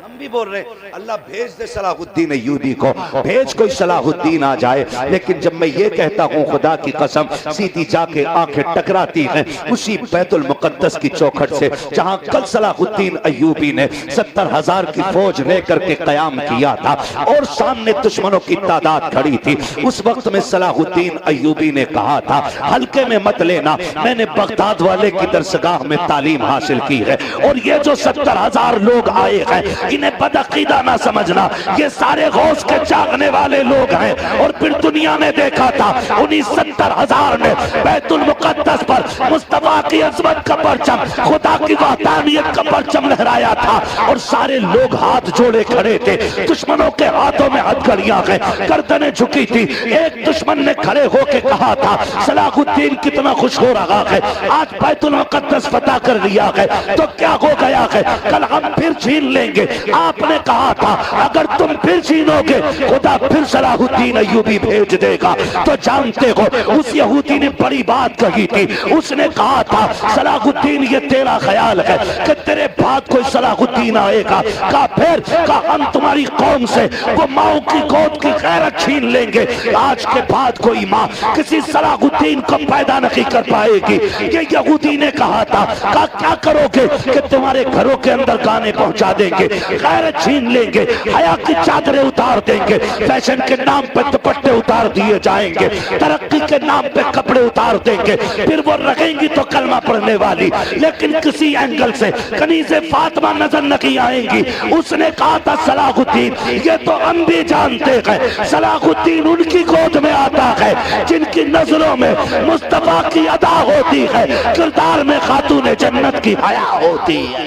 हम भी बोल रहे हैं अल्लाह भेज दे सलाहुद्दीन अय्यूबी को, भेज कोई सलाहुद्दीन आ जाए। लेकिन जब मैं ये कहता हूँ खुदा की कसम सीधी जाके आंखें टकराती हैं उसी बैतुल मुकद्दस की चौखट से जहाँ कल सलाहुद्दीन अय्यूबी ने 70,000 की फौज लेकर के कयाम किया था और सामने दुश्मनों की तादाद खड़ी थी। उस वक्त में सलाहुद्दीन अय्यूबी ने कहा था हल्के में मत लेना, मैंने बगदाद वाले की दरसगाह में तालीम हासिल की है और ये जो 70,000 लोग आए हैं इन्हें बदअकीदा ना समझना, ये सारे गौस के जागने वाले लोग हैं। और फिर दुनिया ने देखा था उन्हीं 70,000 ने बैतुल मुकद्दस पर मुस्तफा की अज़मत का परचम, खुदा की वहदानियत का परचम लहराया था और सारे लोग हाथ जोड़े खड़े थे। दुश्मनों के हाथों में हथकड़ियां हैं, गर्दनें झुकी थी। एक दुश्मन ने खड़े होकर कहा था सलाहुद्दीन कितना खुश हो रहा है, आज बैतुल मुकद्दस फतह कर लिया है तो क्या हो गया है, कल हम फिर छीन लेंगे। आपने कहा था अगर तुम फिर छीनोगे खुदा फिर सलाहुद्दीन अय्यूबी भेज देगा। तो जानते हो उस यहूदी ने बड़ी बात कही थी, उसने कहा था सलाहुद्दीन ये तेरा ख्याल है कि तेरे बाद कोई सलाहुद्दीन आएगा, का फिर का हम तुम्हारी कौम से वो माओ की गोद की गैरत छीन लेंगे। आज के बाद कोई माँ किसी सलाहुद्दीन को पैदा नहीं कर पाएगी। ये यहूदी ने कहा था का क्या करोगे कि तुम्हारे घरों के अंदर गाने पहुंचा देंगे, गैरत छीन लेंगे, हया की चादरें उतार देंगे, फैशन के नाम पे दुपट्टे उतार दिए जाएंगे, तरक्की के नाम पे कपड़े उतार देंगे, फिर वो रखेंगी तो कलमा पढ़ने वाली लेकिन किसी एंगल से कनीज़े फातिमा नजर नहीं आएंगी। उसने कहा था सलाहुद्दीन ये तो हम भी जानते हैं सलाहुद्दीन उनकी गोद में आता है जिनकी नजरों में मुस्तफा की अदा होती है, किरदार में खातून जन्नत की हया होती है।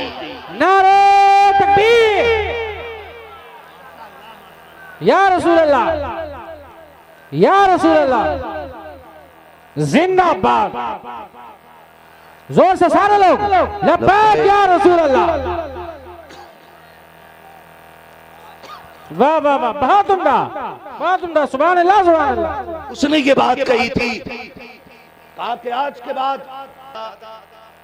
नारे तकबीर या रसूल अल्लाह, या रसूल अल्लाह, जिंदाबाद। जोर से सारे लोग लब्बैक या रसूल अल्लाह। वाह वाह वाह, बहुत उम्दा, बहुत उम्दा, सुभान अल्लाह सुभान अल्लाह। उसने ये बात कही थी, कहा कि आज के बाद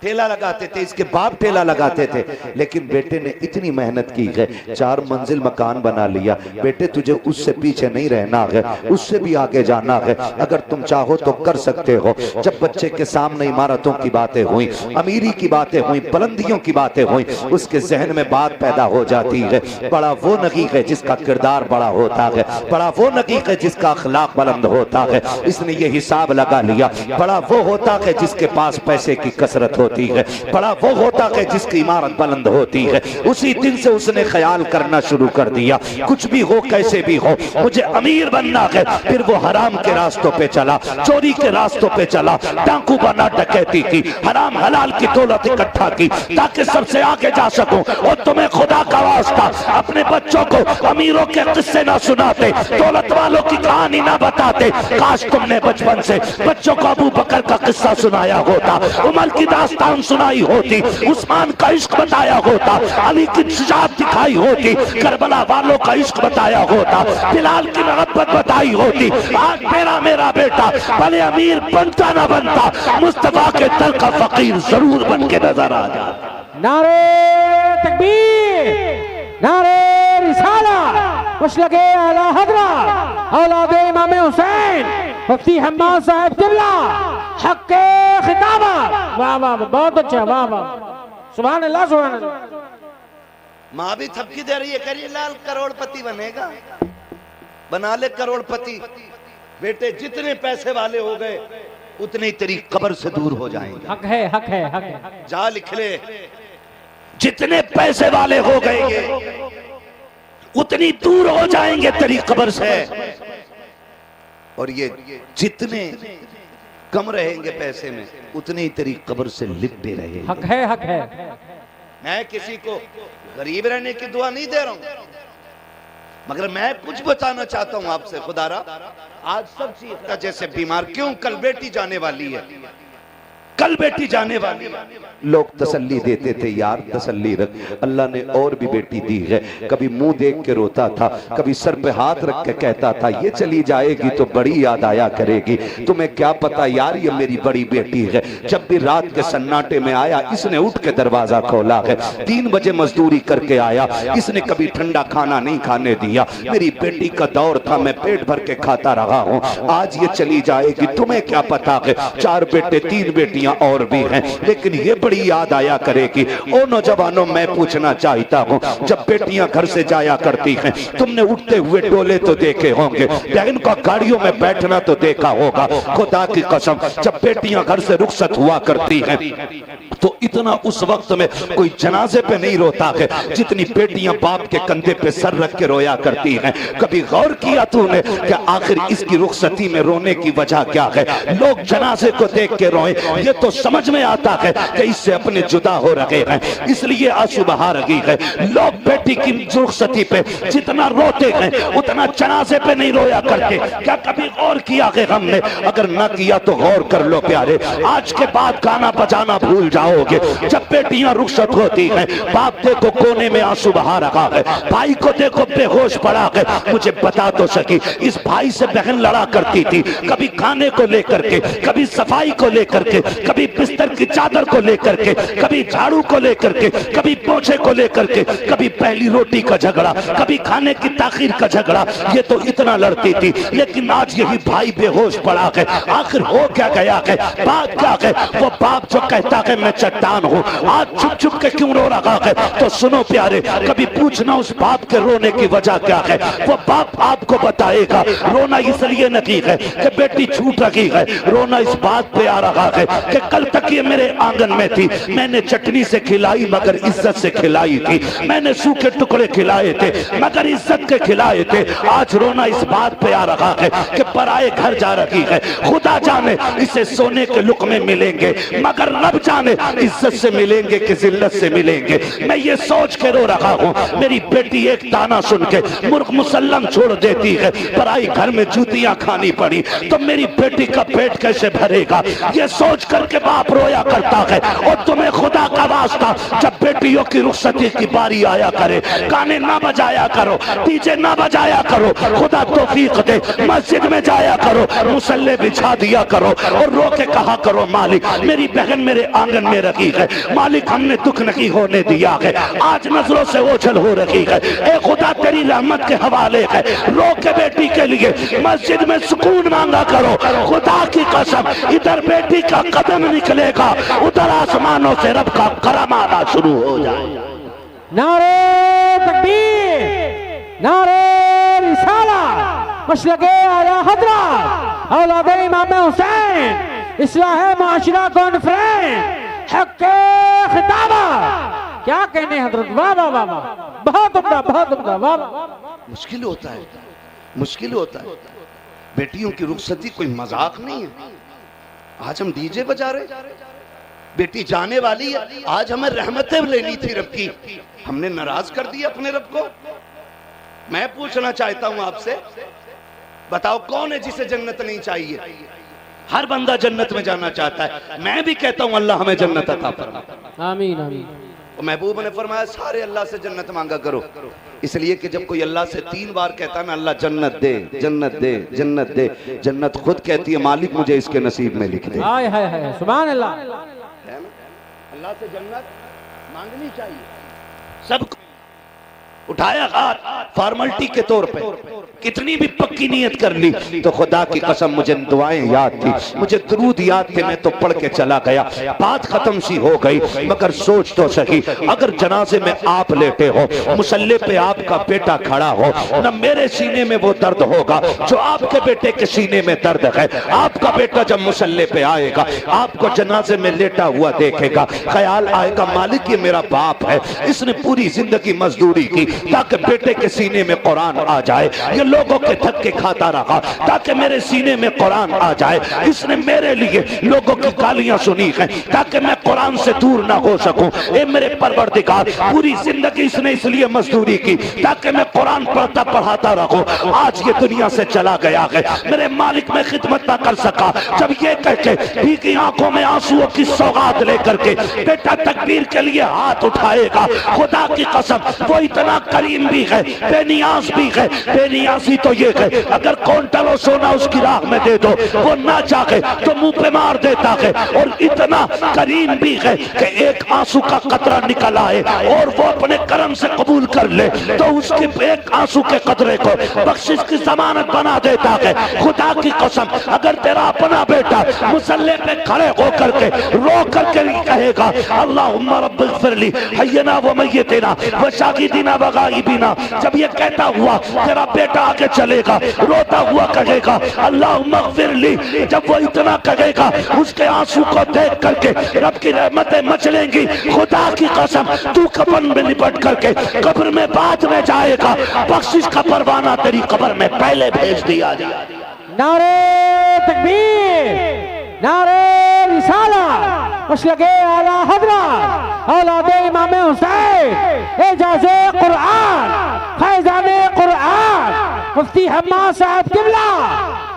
ठेला लगाते थे, इसके बाप ठेला लगाते थे, लेकिन बेटे ने इतनी मेहनत की है, 4 मंजिल मकान बना लिया। बेटे तुझे उससे पीछे नहीं रहना है, उससे भी आगे जाना है, अगर तुम चाहो तो कर सकते हो। जब बच्चे के सामने इमारतों की बातें हुई, अमीरी की बातें हुई, बुलंदियों की बातें हुई, उसके जहन में बात पैदा हो जाती है बड़ा वो नहीं है जिसका किरदार बड़ा होता है, बड़ा वो नहीं है जिसका अखलाक बुलंद होता है। इसने ये हिसाब लगा लिया बड़ा वो होता है जिसके पास पैसे की कसरत होती है, बड़ा वो होता है जिसकी इमारत बुलंद होती है। उसी दिन से उसने ख्याल करना शुरू कर दिया कुछ भी हो कैसे भी हो मुझे अमीर बनना है। फिर वो हराम के रास्तों पे चला, चोरी के रास्तों पे चला, डाकू बना, डकैती की, हराम हलाल की दौलत इकट्ठा की ताकि सबसे आगे जा सकूं। और तुम्हें खुदा का वास्ता अपने बच्चों को अमीरों के किस्से ना सुनाते, दौलत वालों की कहानी ना बताते। काश तुमने बचपन से बच्चों को अबू बकर का किस्सा सुनाया होता, उमर की दास्तान सुनाई होती, उस्मान का इश्क बताया होता, अली की शुजाअत दिखाई होती, करबला वालों का इश्क बताया होता, बिलाल की मोहब्बत बताई होती। आज मेरा बेटा भले अमीर बनता ना बनता मुस्तफा के दर का फकीर जरूर बन के नजर आ जाता। नारे तकबीर, नारे रिसाला, मुशलके आला हजरा, औलादे इमाम हुसैन, मुफ्ती हम्माद साहब किबला, हक के खिताबा। वाह वाह, बहुत अच्छा, वाह वाह, सुभान अल्लाह सुभान अल्लाह। माँ भी थपकी दे रही है, करिए लाल करोड़पति बनेगा, बना ले करोड़पति। बेटे जितने पैसे वाले हो गए उतनी तेरी कब्र से दूर हो जाएंगे। हक है, हक है, हक है। जा लिख ले, जितने पैसे वाले हो गए उतनी दूर हो जाएंगे तेरी कब्र से, और ये जितने कम रहेंगे पैसे में उतनी तेरी कब्र से लिपटे रहेंगे। हक है, हक है। मैं किसी को गरीब रहने की दुआ नहीं दे रहा हूं, मगर मैं कुछ बताना चाहता हूं आपसे। खुदारा आज सब चीज का जैसे बीमार क्यों, कल बेटी जाने वाली है, कल बेटी जाने वाली। लोग तसल्ली देते थे, यार तसल्ली रख, अल्लाह ने और भी बेटी दी है। कभी मुंह देख के रोता था, कभी सर पे हाथ रख के कहता था ये चली जाएगी तो बड़ी याद आया करेगी। तुम्हें क्या पता यार ये मेरी बड़ी बेटी है। जब भी रात के सन्नाटे में आया इसने उठ के दरवाजा खोला है, 3 बजे मजदूरी करके आया, इसने कभी ठंडा खाना नहीं खाने दिया। मेरी बेटी का दौर था, मैं पेट भर के खाता रहा हूँ, आज ये चली जाएगी तुम्हें क्या पता है। 4 बेटे 3 बेटियां और भी हैं, लेकिन ये बड़ी याद आया करेगी। ओ नौजवानों, मैं पूछना चाहता हूँ, जब बेटियां घर से जाया करती हैं तुमने उठते हुए डोले तो देखे होंगे, बहन का गाड़ियों में बैठना तो देखा होगा। खुदा की कसम, जब बेटियां घर से रुखसत हुआ करती हैं तो इतना उस वक्त में कोई जनाजे पे नहीं रोता है जितनी बेटियां बाप के कंधे पे सर रख के रोया करती हैं। कभी गौर किया तूने कि आखिर इसकी रुखसती में रोने की वजह क्या है? लोग जनाजे को देख के रोए, ये तो समझ में आता है कि इससे अपने जुदा हो रहे हैं, इसलिए आंसू बहा रही है। लोग बेटी की रुखसती पे जितना रोते हैं उतना जनाजे पे नहीं रोया करते। क्या कभी गौर किया है हमने? अगर ना किया तो गौर कर लो प्यारे, आज के बाद गाना बजाना भूल जाओगे। जब बेटियां रुखसत होती हैं, बाप देखो कोने में आंसू बहा रहा है, भाई को देखो बेहोश पड़ा है। मुझे बता तो सकी, इस भाई से बहन लड़ा करती थी, कभी खाने को लेकर के, कभी सफाई को लेकर के, कभी बिस्तर की चादर को लेकर के, कभी झाड़ू को लेकर के, कभी पोछे को लेकर के, कभी पहली रोटी का झगड़ा, कभी खाने की ताखीर का झगड़ा। ये तो इतना लड़ती थी, लेकिन आज यही भाई बेहोश पड़ा है। आखिर हो क्या गया है? बात क्या है? वो बाप जो कहता है मैं चट्टान हूँ, आज छुप छुप के क्यों रो रहा है? तो सुनो प्यारे, कभी पूछना उस बाप के रोने की वजह क्या है, वो बाप आपको बताएगा। रोना इसलिए नहीं है कि बेटी छूट रही है, रोना इस बात पे आ रहा है कि कल तक ये मेरे आंगन में थी, मैंने चटनी से खिलाई मगर इज्जत से खिलाई थी, मैंने सूखे टुकड़े खिलाए थे मगर इज्जत के खिलाए थे। आज रोना इस बात पे आ रहा है कि पराए घर जा रही है। खुदा जाने इसे सोने के लुक़मे मिलेंगे मगर रब जाने इज्जत से मिलेंगे कि जिल्लत से मिलेंगे। मैं ये सोच के रो रहा हूँ, मेरी बेटी एक ताना सुन के मुर्ग मुसल्लम छोड़ देती है, पराई घर में जूतियां खानी पड़ी तो मेरी बेटी का पेट कैसे भरेगा? ये सोच करके बाप रोया करता है। और तुम्हें खुदा का वास्ता, जब बेटियों की रुखसती की बारी आया करे, गाने ना बजाया करो, डीजे ना बजाया करो, खुदा तौफीक दे, मस्जिद में जाया करो, मुसल्ले बिछा दिया करो और रो के कहा करो मालिक मेरी बहन मेरे आंगन में रखी है, मालिक हमने दुख नहीं होने दिया है, आज नजरों से ओझल हो रही है, ए खुदा तेरी रहमत के हवाले है। रो के बेटी के लिए मस्जिद में सुकून मांगा करो। खुदा की कसम, इधर बेटी का कदम निकलेगा, उधर आसमानों से रब का करम आना शुरू हो जाए। नारे तकबीर, नारे रिसाला, मशलके आला हज़रत औलादे इमाम हुसैन, इस्लाह माशरा कॉन्फ्रेंस, हक़ खिताबा। क्या कहने हजरत, वाह वाह वाह वाह, बहुत उम्दा, बहुत उम्दा, वाह वाह। मुश्किल होता है, मुश्किल होता है। बेटियों की रुखसती कोई मजाक नहीं है। आज हम डीजे बजा रहे, बेटी जाने वाली है, आज हमें रहमतें लेनी थी रब की, हमने नाराज कर दिया अपने रब को। मैं पूछना चाहता हूं आपसे, बताओ कौन है जिसे जन्नत नहीं चाहिए? हर बंदा जन्नत में जाना चाहता है। मैं भी कहता हूं अल्लाह हमें जन्नत अता फरमा। आमीन आमीन। महबूब ने फरमाया सारे अल्लाह से जन्नत मांगा करो, इसलिए कि जब कोई अल्लाह से 3 बार कहता है ना अल्लाह जन्नत दे, जन्नत दे, जन्नत दे, जन्नत खुद कहती है मालिक मुझे इसके नसीब में लिख दे। हाय हाय हाय, सुभान अल्लाह। अल्लाह से जन्नत मांगनी चाहिए। सब उठाया हाथ फॉर्मेलिटी के तौर पे, कितनी भी पक्की नियत कर ली तो खुदा की कसम मुझे दुआएं याद थी, मुझे दरूद याद थे, मैं तो पढ़ के चला गया, बात खत्म सी हो गई। मगर सोच तो सही, अगर जनाजे में आप लेटे हो, मुसल्ले पे आपका बेटा खड़ा हो, न मेरे सीने में वो दर्द होगा जो आपके बेटे के सीने में दर्द है। आपका बेटा जब मुसल्ले पे आएगा, आपको जनाजे में लेटा हुआ देखेगा, ख्याल आएगा मालिक ये मेरा बाप है, इसने पूरी जिंदगी मजदूरी की, ताकि बेटे के सीने में कुरान आ जाए। ये लोगों के धक्के खाता रहा ताकि मेरे सीने में कुरान आ जाए। इसने मेरे लिए लोगों की गालियां सुनी हैं ताकि मैं कुरान से दूर ना हो सकूं। ए मेरे परवरदिगार, पूरी जिंदगी इसने इसलिए मजदूरी की ताकि मैं कुरान पढ़ता पढ़ाता रहूं। आज ये दुनिया से चला गया है, मेरे मालिक में खिदमत ना कर सका। जब ये कह के भीगी आंखों में आंसुओं की सौगात लेकर के बेटा तकबीर के लिए हाथ उठाएगा, खुदा की कसम वो इतना करीम भी है, बेनियाज भी है। बेनियाजी तो ये है, अगर क्विंटलों सोना उसकी राह में दे दो, वो ना चाहे तो मुंह पे मार देता है। और इतना करीम भी है कि एक आंसू का कतरा निकल आए और वो अपने करम से कबूल कर ले तो उसके एक आंसू के कतरे को बख्शिश की जमानत बना देता है। खुदा की कसम, अगर तेरा अपना बेटा मुसल्ले पे खड़े होकर के रो करके कहेगा अल्लाहुम्मा रब्बिग़फिरली हय्यना व मय्यितना व शाहिदिना व गायबिना, जब ये कहता हुआ तेरा बेटा आगे चलेगा रोता हुआ कहेगा अल्लाहुम्मा ग़फिरली, जब वो इतना कहेगा उसके आंसू को देख करके रब की रहमतें मचलेंगी। खुदा की कसम, तू कफन में लिपट करके कब्र में बाद में जाएगा, बख्शिश का परवाना तेरी कब्र में पहले भेज दिया जाए। नारे तकबीर, नारे रिसाला, मसलके आला हज़रत औलादे इमाम हुसैन, एजाज़े कुरान, फैज़ाने कुरान, मुफ्ती हम्माद साहब किबला।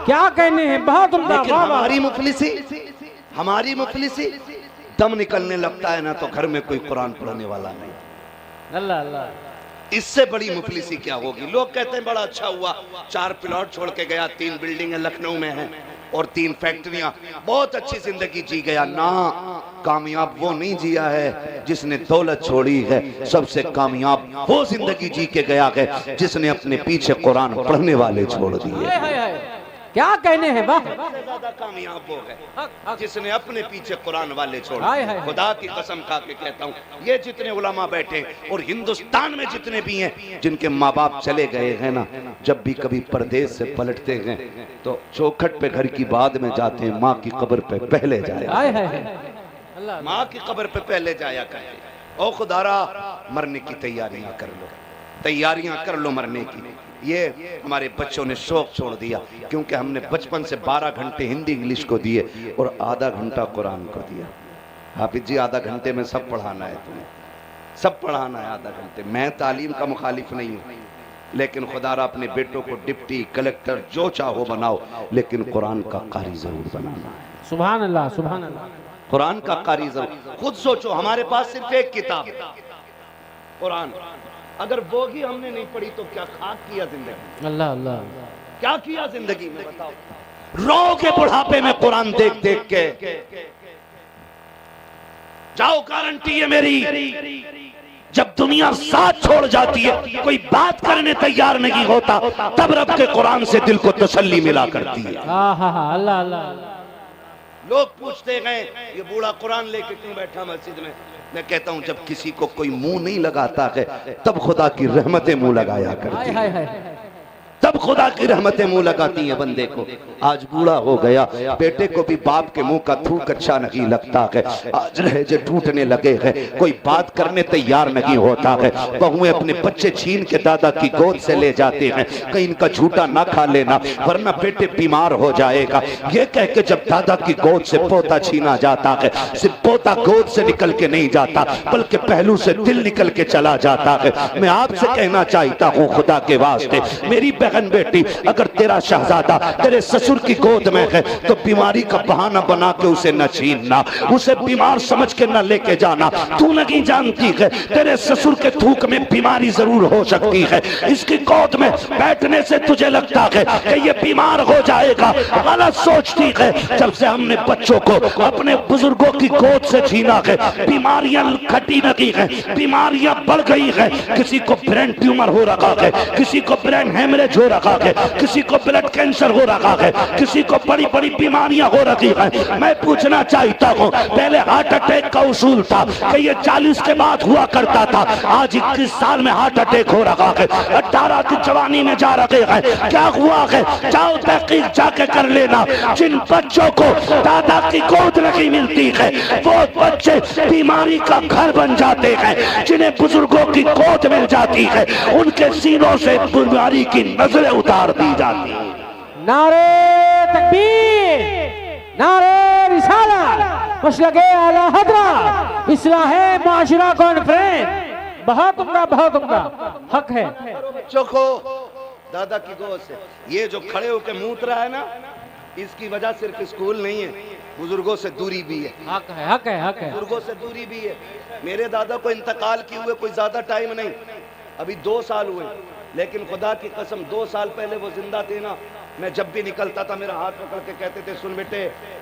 क्या कहने हैं, बहुत उम्दा। हमारी मुफलिसी दम निकलने लगता है ना तो घर में कोई कुरान पढ़ने वाला नहीं। अल्लाह अल्लाह, इससे बड़ी मुफलिसी क्या होगी। लोग कहते हैं बड़ा अच्छा हुआ, 4 प्लॉट छोड़ के गया, 3 बिल्डिंगें लखनऊ में हैं और 3 फैक्ट्रियां, बहुत अच्छी जिंदगी जी गया ना। कामयाब वो नहीं जिया है जिसने दौलत छोड़ी है, सबसे कामयाब वो जिंदगी जी के गया है जिसने अपने पीछे कुरान पढ़ने वाले छोड़ दिए। क्या कहने हैं, वाह। ज्यादा कामयाब वो है जिसने अपने पीछे कुरान वाले छोड़े। खुदा की कसम खा के कहता हूँ, ये जितने उलमा बैठे और हिंदुस्तान में जितने भी हैं जिनके माँ बाप चले गए हैं ना, जब भी कभी परदेश से पलटते हैं तो चौखट पे घर की बाद में जाते हैं, माँ की कब्र पे पहले जाया, माँ की कब्र पे पहले जाया करते। ओ खुदारा, मरने की तैयारियां कर लो, तैयारियां कर लो मरने की। ये हमारे बच्चों ने शौक छोड़ दिया क्योंकि हमने बचपन से 12 घंटे हिंदी इंग्लिश को दिए और आधा घंटा कुरान को दिया। हाफिज जी, आधा घंटे में सब पढ़ाना है तुम्हें, सब पढ़ाना है आधा घंटे। मैं तालीम का मुखालिफ नहीं हूँ, लेकिन खुदारा अपने बेटों को डिप्टी कलेक्टर जो चाहो बनाओ, लेकिन कुरान का कारी जरूर बनाना है। सुभान अल्लाह, सुभान अल्लाह, कुरान का कारी जरूर। खुद सोचो, हमारे पास सिर्फ एक किताब कुरान, अगर वो ही हमने नहीं पढ़ी तो क्या खाक किया जिंदगी। अल्लाह अल्लाह, क्या किया जिंदगी में बताओ। रोगे बुढ़ापे में कुरान देख देख के, जाओ गारंटी है मेरी, जब दुनिया साथ छोड़ जाती है, कोई बात करने तैयार नहीं होता, तब रब के कुरान से दिल को तसल्ली मिला करती है। अल्लाह अल्लाह। लोग पूछते गए ये बूढ़ा कुरान लेके क्यों बैठा मस्जिद में। मैं कहता हूं जब किसी को कोई मुंह नहीं लगाता है तब खुदा की रहमतें मुंह लगाया करती है, तब खुदा की रहमतें मुंह लगाती हैं बंदे को। आज बूढ़ा हो गया, बेटे को भी बाप के मुंह का थूक अच्छा नहीं लगता है, आज लहजे टूटने लगे हैं, कोई बात करने तैयार नहीं होता है। बहुएं अपने बच्चे छीन के दादा की गोद से ले जाते हैं, कहीं इनका झूठा ना खा लेना वरना बेटे बीमार हो जाएगा। ये कह के जब दादा की गोद से पोता छीना जाता है, सिर्फ पोता गोद से निकल के नहीं जाता बल्कि पहलू से दिल निकल के चला जाता है। मैं आपसे कहना चाहता हूँ खुदा के वास्ते, मेरी बहन बेटी, अगर तेरा शहजादा तेरे ससुर की गोद में है तो बीमारी का बहाना बना के उसे न छीनना, उसे बीमार समझ के न लेके जाना। तू नहीं जानती है तेरे ससुर के थूक में बीमारी जरूर हो सकती है, इसकी गोद में बैठने से तुझे लगता है कि ये बीमार हो जाएगा, गलत सोचती है। जब से हमने बच्चों को अपने बुजुर्गों की गोद से छीना है, बीमारियां घटी नहीं है, बीमारियां बढ़ गई है। किसी को ब्रेन ट्यूमर हो रखा है, किसी को ब्रेन हेमरेज हो रखा है, किसी को ब्लड कैंसर हो रखा है, किसी को बड़ी बड़ी बीमारियां हो रखी हैं। मैं पूछना चाहता हूँ, पहले हार्ट अटैक का उसूल था कि ये 40 के बाद हुआ करता था, आज 21 साल में हार्ट अटैक हो रखा है, 18 की जवानी में जा रखे हैं। क्या हुआ है? जाओ तहकीक जाके कर लेना। जिन बच्चों को दादा की गोद नहीं मिलती है वो बच्चे बीमारी का घर बन जाते हैं। जिन्हें बुजुर्गों की गोद मिल जाती है उनके सीनों से बीमारी की नजरें उतार दी जाती हैं। नारे तकबीर, नारे रिसाला, मसलके आला हजरत, इस्लाहे माशरा कॉन्फ्रेंस। बहुत उम्दा, बहुत उम्दा, हक है। बच्चों को दादा की गोद से, ये जो खड़े होकर मूत रहा है ना, इसकी वजह सिर्फ स्कूल नहीं है, बुजुर्गों से दूरी भी है। हक है, हक है, हक है। बुजुर्गों से दूरी भी है। मेरे दादा को इंतकाल किए हुए कोई ज्यादा टाइम नहीं, अभी 2 साल हुए, लेकिन खुदा की कसम 2 साल पहले वो जिंदा थे ना, मैं जब भी निकलता था मेरा हाथ पकड़ के कहते थे सुन बेटे,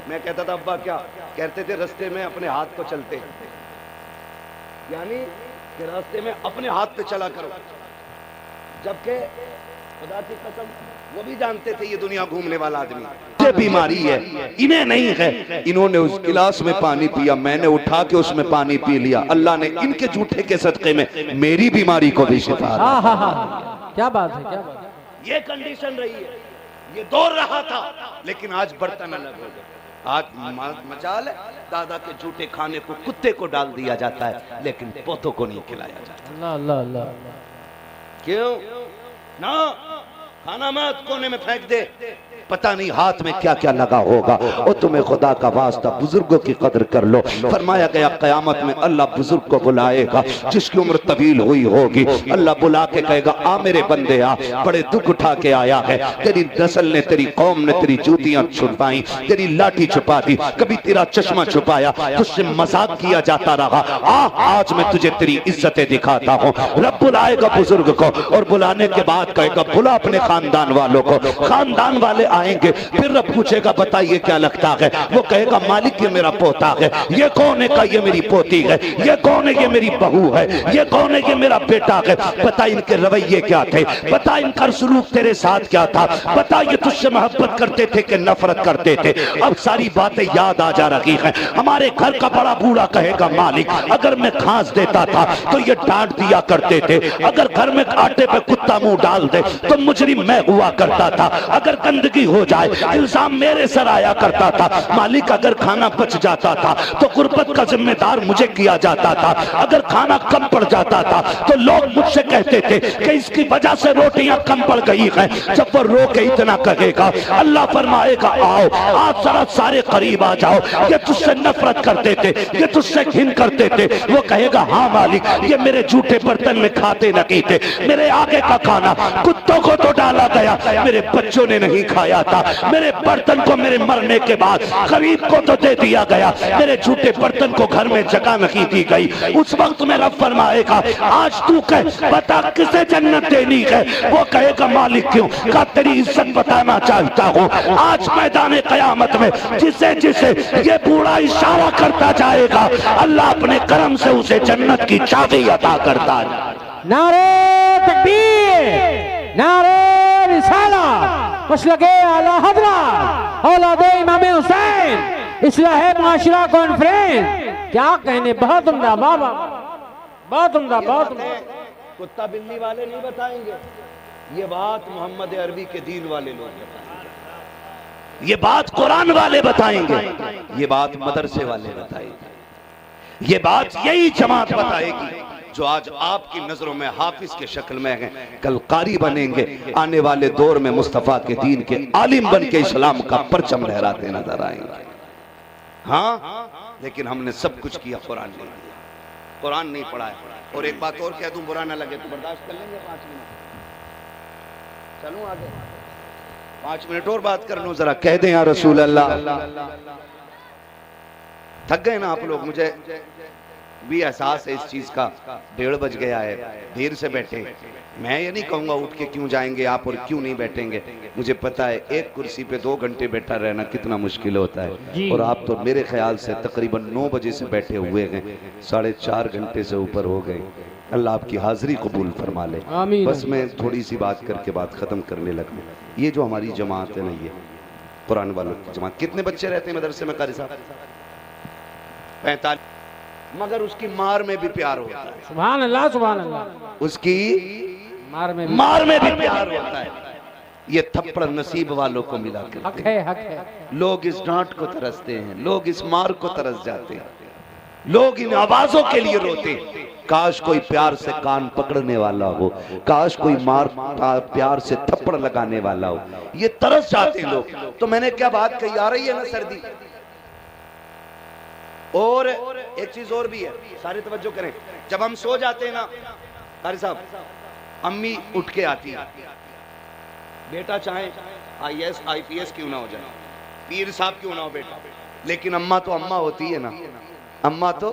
मैं कहता था अब्बा क्या? कहते थे रास्ते में अपने हाथ को चलते, यानी कि रास्ते में अपने हाथ पे चला करो। जबकि खुदा की कसम वो भी जानते थे ये दुनिया घूमने वाला आदमी, ये बीमारी है, इन्हें नहीं है। इन्होंने उस गिलास में पानी पिया, मैंने उठा के उसमें पानी पी लिया। अल्लाह ने इनके जूठे के सदके में मेरी बीमारी को भी शिफा दी। हाँ हाँ हाँ, क्या बात है, क्या बात है। ये कंडीशन रही है, ये दौड़ रहा था, लेकिन आज बर्तन अलग हो गए। आज मजाल है, दादा के जूठे खाने को कुत्ते को डाल दिया जाता है, लेकिन पोतों को नहीं खिलाया जाता। अल्लाह अल्लाह अल्लाह। क्यों ना? खाना मत कोने में फेंक दे, पता नहीं हाथ में क्या क्या लगा होगा। और तुम्हें खुदा का वास्ता बुजुर्गों की कदर कर लो। फरमाया गया क़यामत में अल्लाह बुजुर्ग को बुलाएगा, जिसकी उम्र तवील हुई होगी, अल्लाह बुला के कहेगा आ मेरे बंदे आ, बड़े दुख उठा के आया है, तेरी नस्ल ने, तेरी कौम ने तेरी जूतियां छुपाई, तेरी लाठी छुपा दी, कभी तेरा चश्मा छुपाया, तुझसे मजाक किया जाता रहा, आज मैं तुझे तेरी इज्जतें दिखाता हूँ। रब बुलाएगा बुजुर्ग को और बुलाने के बाद कहेगा बुला अपने खानदान वालों को। खानदान वाले आएंगे, फिर रब पूछेगा बताइए क्या लगता है? वो कहेगा मालिक ये मेरा पोता है। ये कौन है? का ये मेरी पोती है। ये कौन है? ये मेरी बहू है। ये कौन है? ये मेरा बेटा है। बता इनके रवैये क्या थे, बता इनका सलूक तेरे साथ क्या था, बता ये तुझसे मोहब्बत करते थे कि नफरत करते थे। अब सारी बातें याद आ जा रही हैं। हमारे घर का बड़ा बूढ़ा कहेगा मालिक अगर मैं खांस देता था तो ये डांट दिया करते थे, अगर घर में आटे पे कुत्ता मुंह डाल दे तो मुजरिम मैं हुआ करता था, अगर गंदगी हो जाए इल्जाम मेरे सर आया करता था। मालिक अगर खाना बच जाता था तो गुर्बत का जिम्मेदार मुझे किया जाता था, अगर खाना कम पड़ जाता था तो लोग मुझसे कहते थे कि इसकी वजह से रोटियां कम पड़ गई हैं। जब वो रो के इतना कहेगा अल्लाह फरमाएगा आओ आप जरा सारे करीब आ जाओ, ये तुझसे नफरत करते थे, ये तुझसे घिन करते थे। वो कहेगा हाँ मालिक ये मेरे झूठे बर्तन में खाते नहीं थे, मेरे आगे का खाना कुत्तों को तो डाला गया, मेरे बच्चों ने नहीं खाया था, मेरे बर्तन को मेरे मरने के बाद गरीब को तो दे दिया गया, मेरे झूठे बर्तन को घर में जगह नहीं दी गई। उस वक्त में रब फरमाएगा आज तू कह बता किसे जन्नत देनी है? वो कहेगा मालिक क्यों? का तेरी इज्जत बताना चाहता हूँ। आज मैदान क़यामत में जिसे जिसे ये बूढ़ा इशारा करता जाएगा अल्लाह अपने करम से उसे जन्नत की चाबी अता करता है। नारे तकबीर, नारे रिसाला, मसलके आला हजरत, औलादे इमाम हुसैन, इस्लाहे माशरा कॉन्फ्रेंस। क्या कहने, बहुत उम्दा, वाह वाह, बहुत उम्दा, बहुत उम्दा। कुत्ता बिल्ली वाले नहीं बताएंगे, ये बात मोहम्मद अरबी के दीन वाले लोग बताएंगे, ये बात कुरान वाले बताएंगे, ये बात मदरसे वाले बताएंगे, ये बात यही जमात बताएगी जो आज आपकी नजरों में हाफिज के शक्ल में हैं, कल कारी बनेंगे, आने वाले दौर में मुस्तफा के दीन के आलिम बन के इस्लाम का परचम लहराते नजर आएंगे। हाँ लेकिन हमने सब कुछ किया, कुरान नहीं किया, कुरान नहीं पढ़ा है। और एक बात और कह दूं, बुरा ना लगे तो बर्दाश्त कर लेंगे 5 मिनट, चलूं आगे 5 मिनट और बात कर लूं, जरा कह दें या रसूल अल्लाह। थक गए ना आप लोग, मुझे भी एहसास है इस चीज का, 1:30 बज गया है, देर से बैठे। मैं ये नहीं कहूंगा उठ के क्यों जाएंगे आप और क्यों नहीं बैठेंगे, मुझे पता है एक कुर्सी पे 2 घंटे बैठा रहना कितना मुश्किल होता है, और आप तो मेरे ख्याल से तकरीबन 9 बजे से बैठे हुए हैं, 4.5 घंटे से ऊपर हो गए। अल्लाह आपकी हाजिरी कबूल फरमा ले। आमीन। बस मैं थोड़ी सी बात करके बात ख़त्म करने लगूँ। ये जो हमारी जमात है ना, ये कुरान वालों की जमात, कितने बच्चे रहते हैं मदरसे में कारी साहब? 45। मगर उसकी मार में भी प्यार होता है। सुभान अल्लाह, सुभान अल्लाह। उसकी मार में भी प्यार होता है। ये थप्पड़ नसीब वालों को मिला हक करते है, हक है। लोग इस डांट को तरसते हैं, लोग इस मार को तरस जाते हैं, लोग इन आवाजों के लिए रोते हैं। काश कोई प्यार से कान पकड़ने वाला हो, काश कोई मार प्यार से थप्पड़ लगाने वाला हो, ये तरस जाते हैं लोग। तो मैंने क्या बात कही, आ रही है ना सर्दी। और एक चीज और भी है, सारे तवज्जो करें। जब हम सो जाते हैं ना कारी साहब, अम्मी उठ के आती है, बेटा चाहे IAS IPS क्यों ना हो जाए, पीर साहब क्यों ना हो बेटा, लेकिन अम्मा तो अम्मा होती है ना, अम्मा तो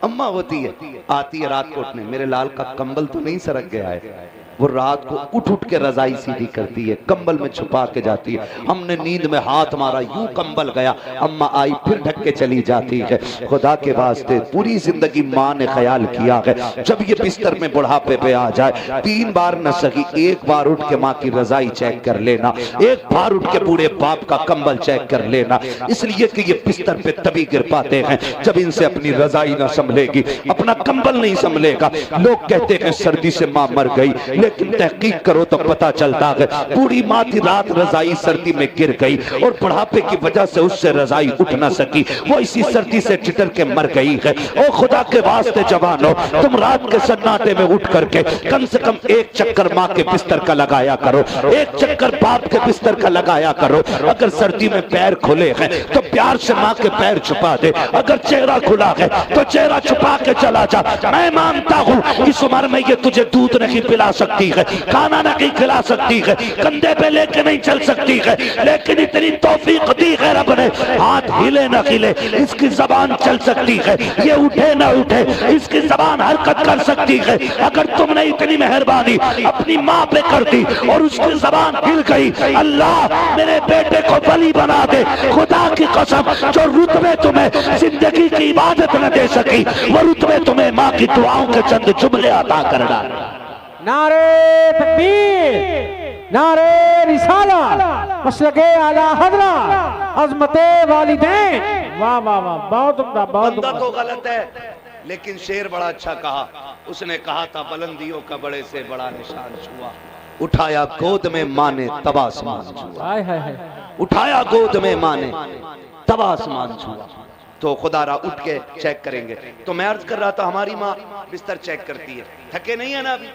अम्मा होती है। आती है रात को उठने, मेरे लाल का कंबल तो नहीं सरक गया है, वो रात को उठ उठ के रजाई सीधी करती है, कंबल में छुपा के जाती है। हमने नींद में हाथ मारा, यूं कंबल गया, अम्मा आई फिर ढक के चली जाती है। खुदा के वास्ते पूरी जिंदगी माँ ने ख्याल किया है, जब ये बिस्तर में बुढ़ापे पे आ जाए, 3 बार न सही, 1 बार उठ के माँ की रजाई चेक कर लेना, 1 बार उठ के बूढ़े बाप का कंबल चेक कर लेना, इसलिए कि ये बिस्तर पे तभी गिर पाते हैं जब इनसे अपनी रजाई न संभलेगी, अपना कंबल नहीं संभलेगा। लोग कहते हैं सर्दी से माँ मर गई, लेकिन तहकीक करो तो पता चलता है पूरी माँ की रात रजाई सर्दी में गिर गई और बुढ़ापे की वजह से उससे रजाई उठ न सकी, वो इसी सर्दी से चिटर के मर गई है। ओ खुदा के वास्ते जवानों, तुम रात के सन्नाटे में उठ करके कम से कम 1 चक्कर माँ के बिस्तर का लगाया करो, 1 चक्कर बाप के बिस्तर का लगाया करो। अगर सर्दी में पैर खुले हैं तो प्यार से माँ के पैर छुपा दे, अगर चेहरा खुला है तो चेहरा छुपा के चला जा। मैं मानता हूँ इस उम्र में ये तुझे दूध नहीं पिला सकती है, खाना नहीं खिला सकती है, कंधे पे लेके नहीं चल सकती है, लेकिन इतनी तौफीक दी है रब ने, हाथ हिले न हिले, इसकी जबान चल सकती है, ये उठे न उठे, इसकी जबान हरकत कर सकती है। अगर तुमने इतनी मेहरबानी अपनी माँ पे कर दी और उसकी जबान हिल गई, अल्लाह मेरे बेटे को बलि बना दे। खुदा की कसम, जो रुतबे तुम्हें जिंदगी की इबादत न दे सकी, वो रुतबे तुम्हें माँ की दुआओं के चंद जुमले अता कर डाले। नारे तकबीर, नारे रिसाला, मसलके आला हजरा, अजमते वालिदैन। वाह वाह वाह, बहुत उम्दा, बहुत बंदा उम्दा। तो गलत है, लेकिन शेर बड़ा अच्छा कहा। उसने कहा था बुलंदियों का बड़े से बड़ा निशान छुआ, उठाया गोद में माँ ने तब आसमान छुआ, हाय हाय हाय। उठाया गोद में माँ ने तब आसमान छुआ। तो खुदारा उठ के चेक करेंगे। तो मैं अर्ज कर रहा था, हमारी माँ बिस्तर चेक करती है, थके नहीं है ना अभी?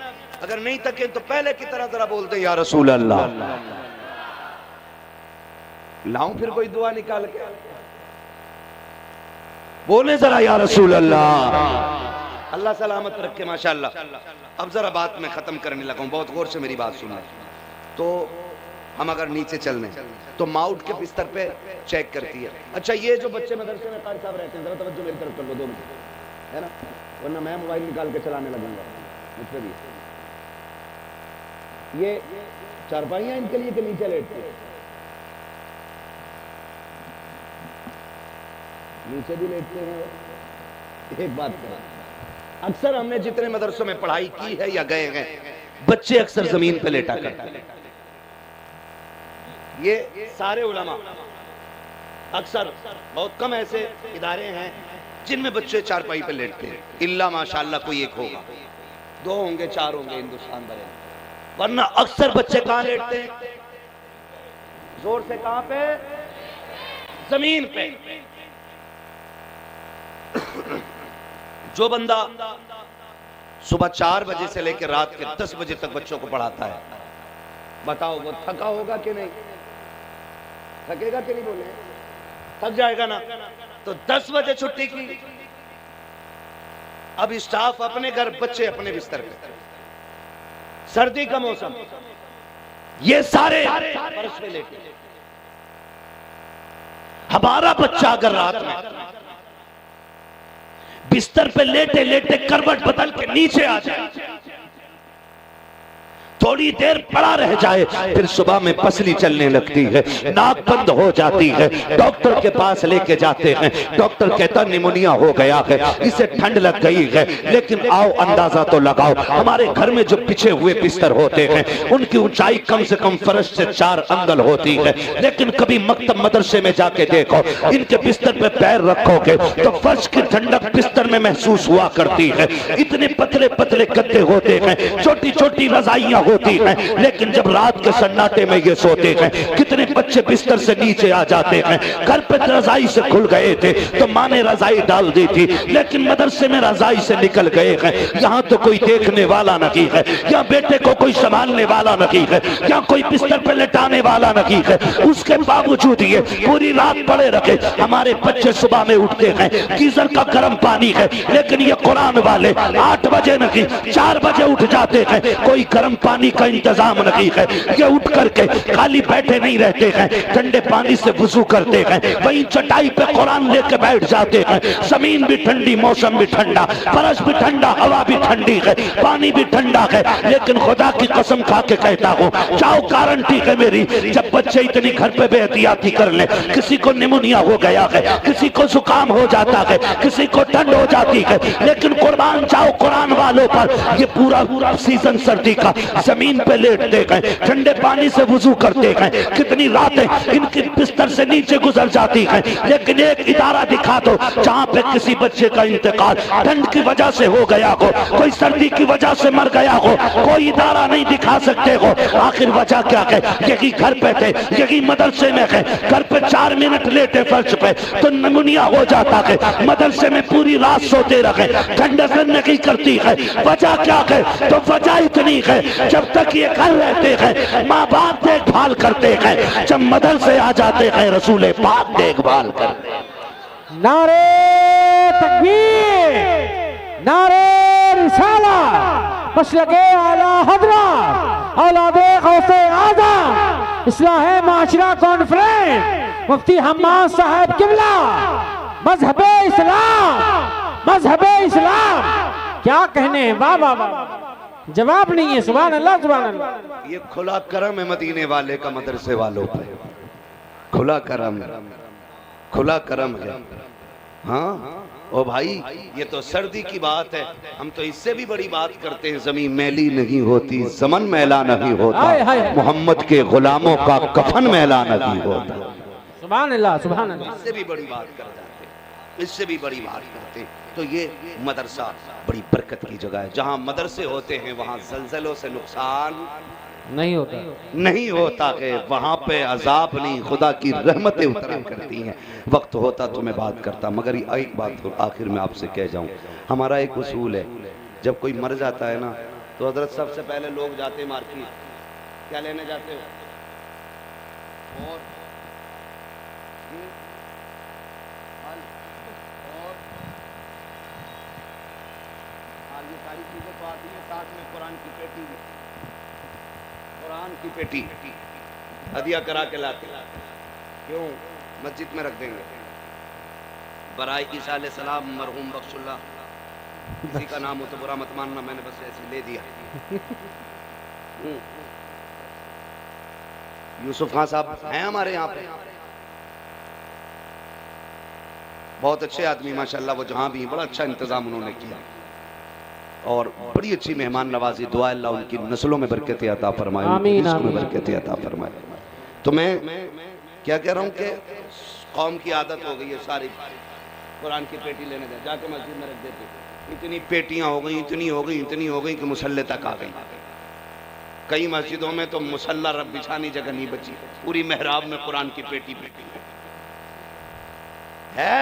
अगर नहीं थके तो पहले की तरह जरा बोलते या रसूल अल्लाह। लाऊं फिर कोई दुआ निकाल के? बोले जरा या रसूल अल्लाह। अल्लाह सलामत रखे माशाअल्लाह। अब जरा बात मैं खत्म करने लगा हूं, बहुत गौर से मेरी बात सुनना। तो हम अगर नीचे चलने तो माँ उठ के बिस्तर पे चेक करती है। अच्छा, ये जो बच्चे मदरसे में कारी साहब रहते हैं, जरा तवज्जो मेरी तरफ कर लो 2 मिनट, है ना, वरना मैं मोबाइल निकाल के चलाने लगूंगा मुझ पे भी। ये चारपाइयां इनके लिए के नीचे लेटते हैं, नीचे भी लेटते हैं। एक बात करें, अक्सर हमने जितने मदरसों में पढ़ाई की है या गए हैं, बच्चे अक्सर जमीन पे लेटा करते हैं। ये सारे उलमा, अक्सर बहुत कम ऐसे इदारे हैं जिनमें बच्चे चारपाई पे लेटते हैं, इल्ला माशाअल्लाह कोई एक होगा, 2 होंगे, 4 होंगे हिंदुस्तान भर, वरना अक्सर बच्चे कहां लेटते हैं? जोर से कहां पे? जमीन पे। जो बंदा सुबह 4 बजे से लेकर रात के 10 बजे तक बच्चों को पढ़ाता है, बताओ वो थका होगा कि नहीं? थकेगा कि नहीं? बोले थक जाएगा ना। तो 10 बजे छुट्टी की, अब स्टाफ अपने घर, बच्चे अपने बिस्तर पे, सर्दी का मौसम, ये सारे फर्श पे लेटे। हमारा बच्चा अगर रात में बिस्तर पे लेटे लेटे करवट बदल के नीचे आ जाए तो थोड़ी देर पड़ा रह जाए, फिर सुबह में पसली चलने लगती है, नाक बंद हो जाती है, डॉक्टर के पास लेके जाते हैं, डॉक्टर कहता निमोनिया हो गया है, इसे ठंड लग गई है। लेकिन आओ अंदाजा तो लगाओ, हमारे घर में जो पिछे हुए बिस्तर होते हैं उनकी ऊंचाई कम से कम फर्श से 4 अंगल होती है, लेकिन कभी मकतब मदरसे में जाके देखो, इनके बिस्तर पे पैर रखोगे तो फर्श की ठंडक बिस्तर में महसूस हुआ करती है। इतने पतले पतले गद्दे होते हैं, छोटी छोटी रजाइयां होती हैं, लेकिन जब रात के सन्नाटे में ये सोते हैं, कितने बच्चे बिस्तर से नीचे आ जाते हैं। घर पे रजाई से खुल गए थे तो माँ ने रजाई डाल दी थी, लेकिन मदरसे में रजाई से निकल गए हैं। यहाँ तो कोई देखने वाला नहीं है, यहाँ बेटे को कोई संभालने वाला नहीं है, यहाँ कोई बिस्तर पे लेटाने वाला नहीं है। उसके बावजूद ये पूरी रात पड़े रखे। हमारे बच्चे सुबह में उठते हैं, गीजर का गर्म पानी है, लेकिन ये कुरान वाले 8 बजे नहीं 4 बजे उठ जाते हैं, कोई गर्म पानी का इंतजाम नहीं है। ये उठ करके खाली बैठे नहीं रहते हैं, ठंडे पानी से वुजू करते हैं, वहीं चटाई पे कुरान लेके बैठ जाते हैं। जमीन भी ठंडी, मौसम भी ठंडा, फर्श भी ठंडा, हवा भी ठंडी है, पानी भी ठंडा है। लेकिन खुदा की कसम खा के कहता हूँ, चाहो गारंटी है मेरी, जब बच्चे इतनी घर पे बेहतियाती कर ले, किसी को निमोनिया हो गया है, किसी को जुकाम हो जाता है, किसी को ठंड हो जाती है, लेकिन कुर्बान जाओ कुरान वालों पर, ये पूरा सीजन सर्दी का जमीन पे लेटते हैं, ठंडे पानी से वुजू करते हैं, कितनी रातें इनकी बिस्तर से नीचे गुजर जाती है। लेकिन एक इदारा दिखा दो जहाँ पे किसी बच्चे का इंतकाल ठंड की वजह से हो गया हो, कोई सर्दी की वजह से मर गया हो, कोई इदारा नहीं दिखा सकते हो। आखिर वजह क्या है? यही घर पे थे, यही मदरसे में है, घर पे 4 मिनट लेटे फर्श पे तो निमोनिया हो जाता है, मदरसे में पूरी रात सोते रहे, ठंड असर नहीं करती है। वजह क्या है? तो वजह इतनी है, जब तक ये घर रहते हैं माँ बाप देखभाल करते हैं, जब मदरसे आ जाते हैं रसूल पाक देखभाल करते हैं। नारे तकबीर, नारे रिसाला, मसलके आला हज़रत औलादे गौसे आज़म इस्लाह माशरा कॉन्फ्रेंस मुफ्ती हम्माद साहब किबला, मजहबे इस्लाम, मजहबे इस्लाम। क्या कहने हैं, वाह वाह वाह, जवाब नहीं है। सुभान अल्लाह, सुभान अल्लाह। ये खुला करम है मदीने वाले का मदरसे वालों पे, खुला करम, खुला करम है। हाँ ओ भाई, ये तो सर्दी की बात है, हम तो इससे भी बड़ी बात करते हैं। जमीन मैली नहीं होती, ज़मन मैला नहीं होता, मोहम्मद के गुलामों का कफन मैला नहीं होता। सुभान अल्लाह, सुभान अल्लाह। इससे भी बड़ी बात कर जाते हैं, इससे भी बड़ी बात करते हैं। तो ये मदरसा बड़ी बरकत की जगह है। जहाँ मदरसे होते हैं वहाँ जलजलों से नुकसान नहीं होता, नहीं होता है, वहां पे अजाब नहीं, खुदा की रहमतें उतरा करती हैं। वक्त होता तो मैं बात करता, मगर एक बात आखिर में आपसे कह जाऊं, हमारा एक उसूल है, जब कोई मर जाता है ना तो हजरत सबसे पहले लोग जाते हैं मार्केट, क्या लेने जाते हो? और ये सारी चीजें तो आती हैं, साथ में कुरान की पेटी, कुरान की पेटी हदिया करा के लाते, क्यों? मस्जिद में रख देंगे। बराए ईसा अलैहि सलाम मरहूम बख्शुल्लाह, किसी का नाम हो तो बुरा मत मानना, मैंने बस ऐसे ले दिया। यूसुफ खान साहब हैं हमारे यहाँ पे, बहुत अच्छे आदमी माशाल्लाह, वो जहाँ भी बड़ा अच्छा इंतजाम उन्होंने किया और बड़ी अच्छी मेहमान नवाजी। दुआ अल्लाह उनकी नस्लों में बरकत अता फरमाए, में बरकत अता फरमाए। तो मैं क्या कह रहा हूँ कि कौम की आदत हो गई है सारी कुरान की पेटी लेने दे, जाके मस्जिद में रख देते, इतनी पेटियां हो गई, इतनी हो गई, इतनी हो गई कि मुसल्ले तक आ गई। कई मस्जिदों में तो मुसल्ला रब बिछाने जगह नहीं बची, पूरी मेहराब में कुरान की पेटी है।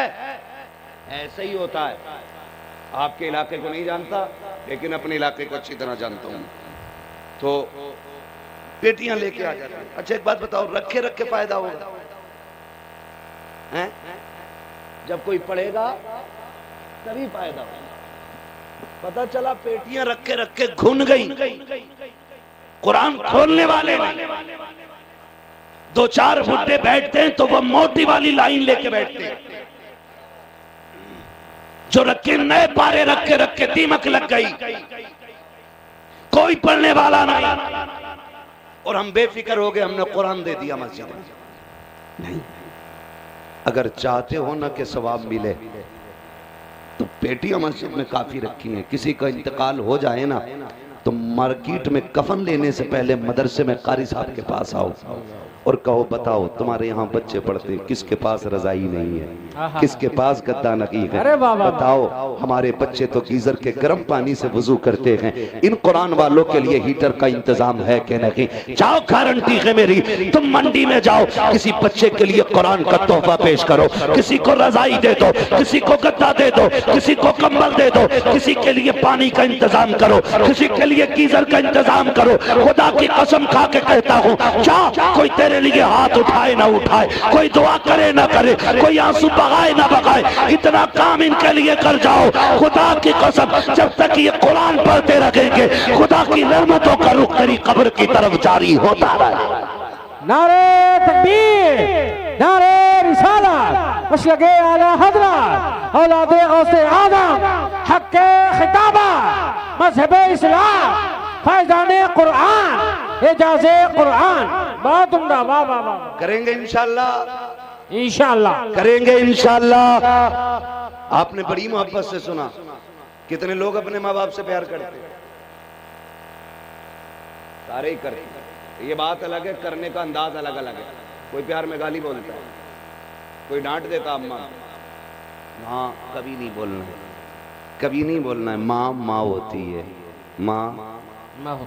ऐसा ही होता है। आपके इलाके को नहीं जानता, लेकिन अपने इलाके को अच्छी तरह जानता हूँ। तो पेटियां लेके आ जाते हैं। अच्छा एक बात बताओ, रखे रखे फायदा होगा हैं? जब कोई पढ़ेगा तभी फायदा होगा। पता चला पेटियां रखे रखे घुन गई, कुरान खोलने वाले 2-4 बुड्ढे बैठते हैं तो वो मोटी वाली लाइन लेके बैठते हैं, जो रखे नए पारे रखे रखे दीमक लग गई, कोई पढ़ने वाला नहीं। और हम बेफिक्र हो गए, हमने कुरान दे दिया मस्जिद में। नहीं, अगर चाहते हो ना कि सवाब मिले तो पेटियां मस्जिद में काफी रखी हैं। किसी का इंतकाल हो जाए ना तो मार्केट में कफन लेने से पहले मदरसे में कारी साहब के पास आओ और कहो बताओ तुम्हारे यहाँ बच्चे पढ़ते, किसके पास रजाई नहीं है, किसके पास गद्दा नहीं है, बताओ हमारे बच्चे तो गीजर के गर्म पानी से वजू करते हैं, इन कुरान वालों के लिए हीटर का इंतजाम है कि नहीं? जाओ, गारंटी है मेरी, तुम मंडी में जाओ, किसी बच्चे के लिए कुरान का तोहफा पेश करो, किसी को रजाई दे दो, किसी को गद्दा दे दो, किसी को कंबल दे दो, किसी के लिए पानी का इंतजाम करो, किसी के लिए गीजर का इंतजाम करो। खुदा की कसम खा के कहता हूँ, जा कोई तेरे लिए हाथ उठाए ना उठाए, कोई दुआ करे ना करे, कोई आंसू बगाए ना बगाए, इतना काम इनके लिए कर जाओ। खुदा की कसम, जब तक ये कुरान पढ़ते रखेंगे खुदा की रहमतों का रुख तेरी कब्र की तरफ जारी होता रहे। नारे तकबीर, नारे रिसालत, मशलके आला हज़रत, औलादे गौसे आज़म, हक़्क़े खिताबा, मज़हबे इस्लाम, फैज़ाने कुरान, एजाज़े कुरान। बहुत उम्दा, वाह वाह वाह। करेंगे इंशाअल्लाह, इंशाअल्लाह करेंगे इंशाअल्लाह। आपने बड़ी मोहब्बत से सुना, कितने लोग अपने माँ बाप से प्यार करते हैं? सारे ही करते। ये बात अलग है, करने का अंदाज अलग अलग है। कोई प्यार में गाली बोलता है, कोई डांट देता अम्मा, हाँ कभी नहीं बोलना है, कभी नहीं बोलना है। माँ माँ होती है, माँ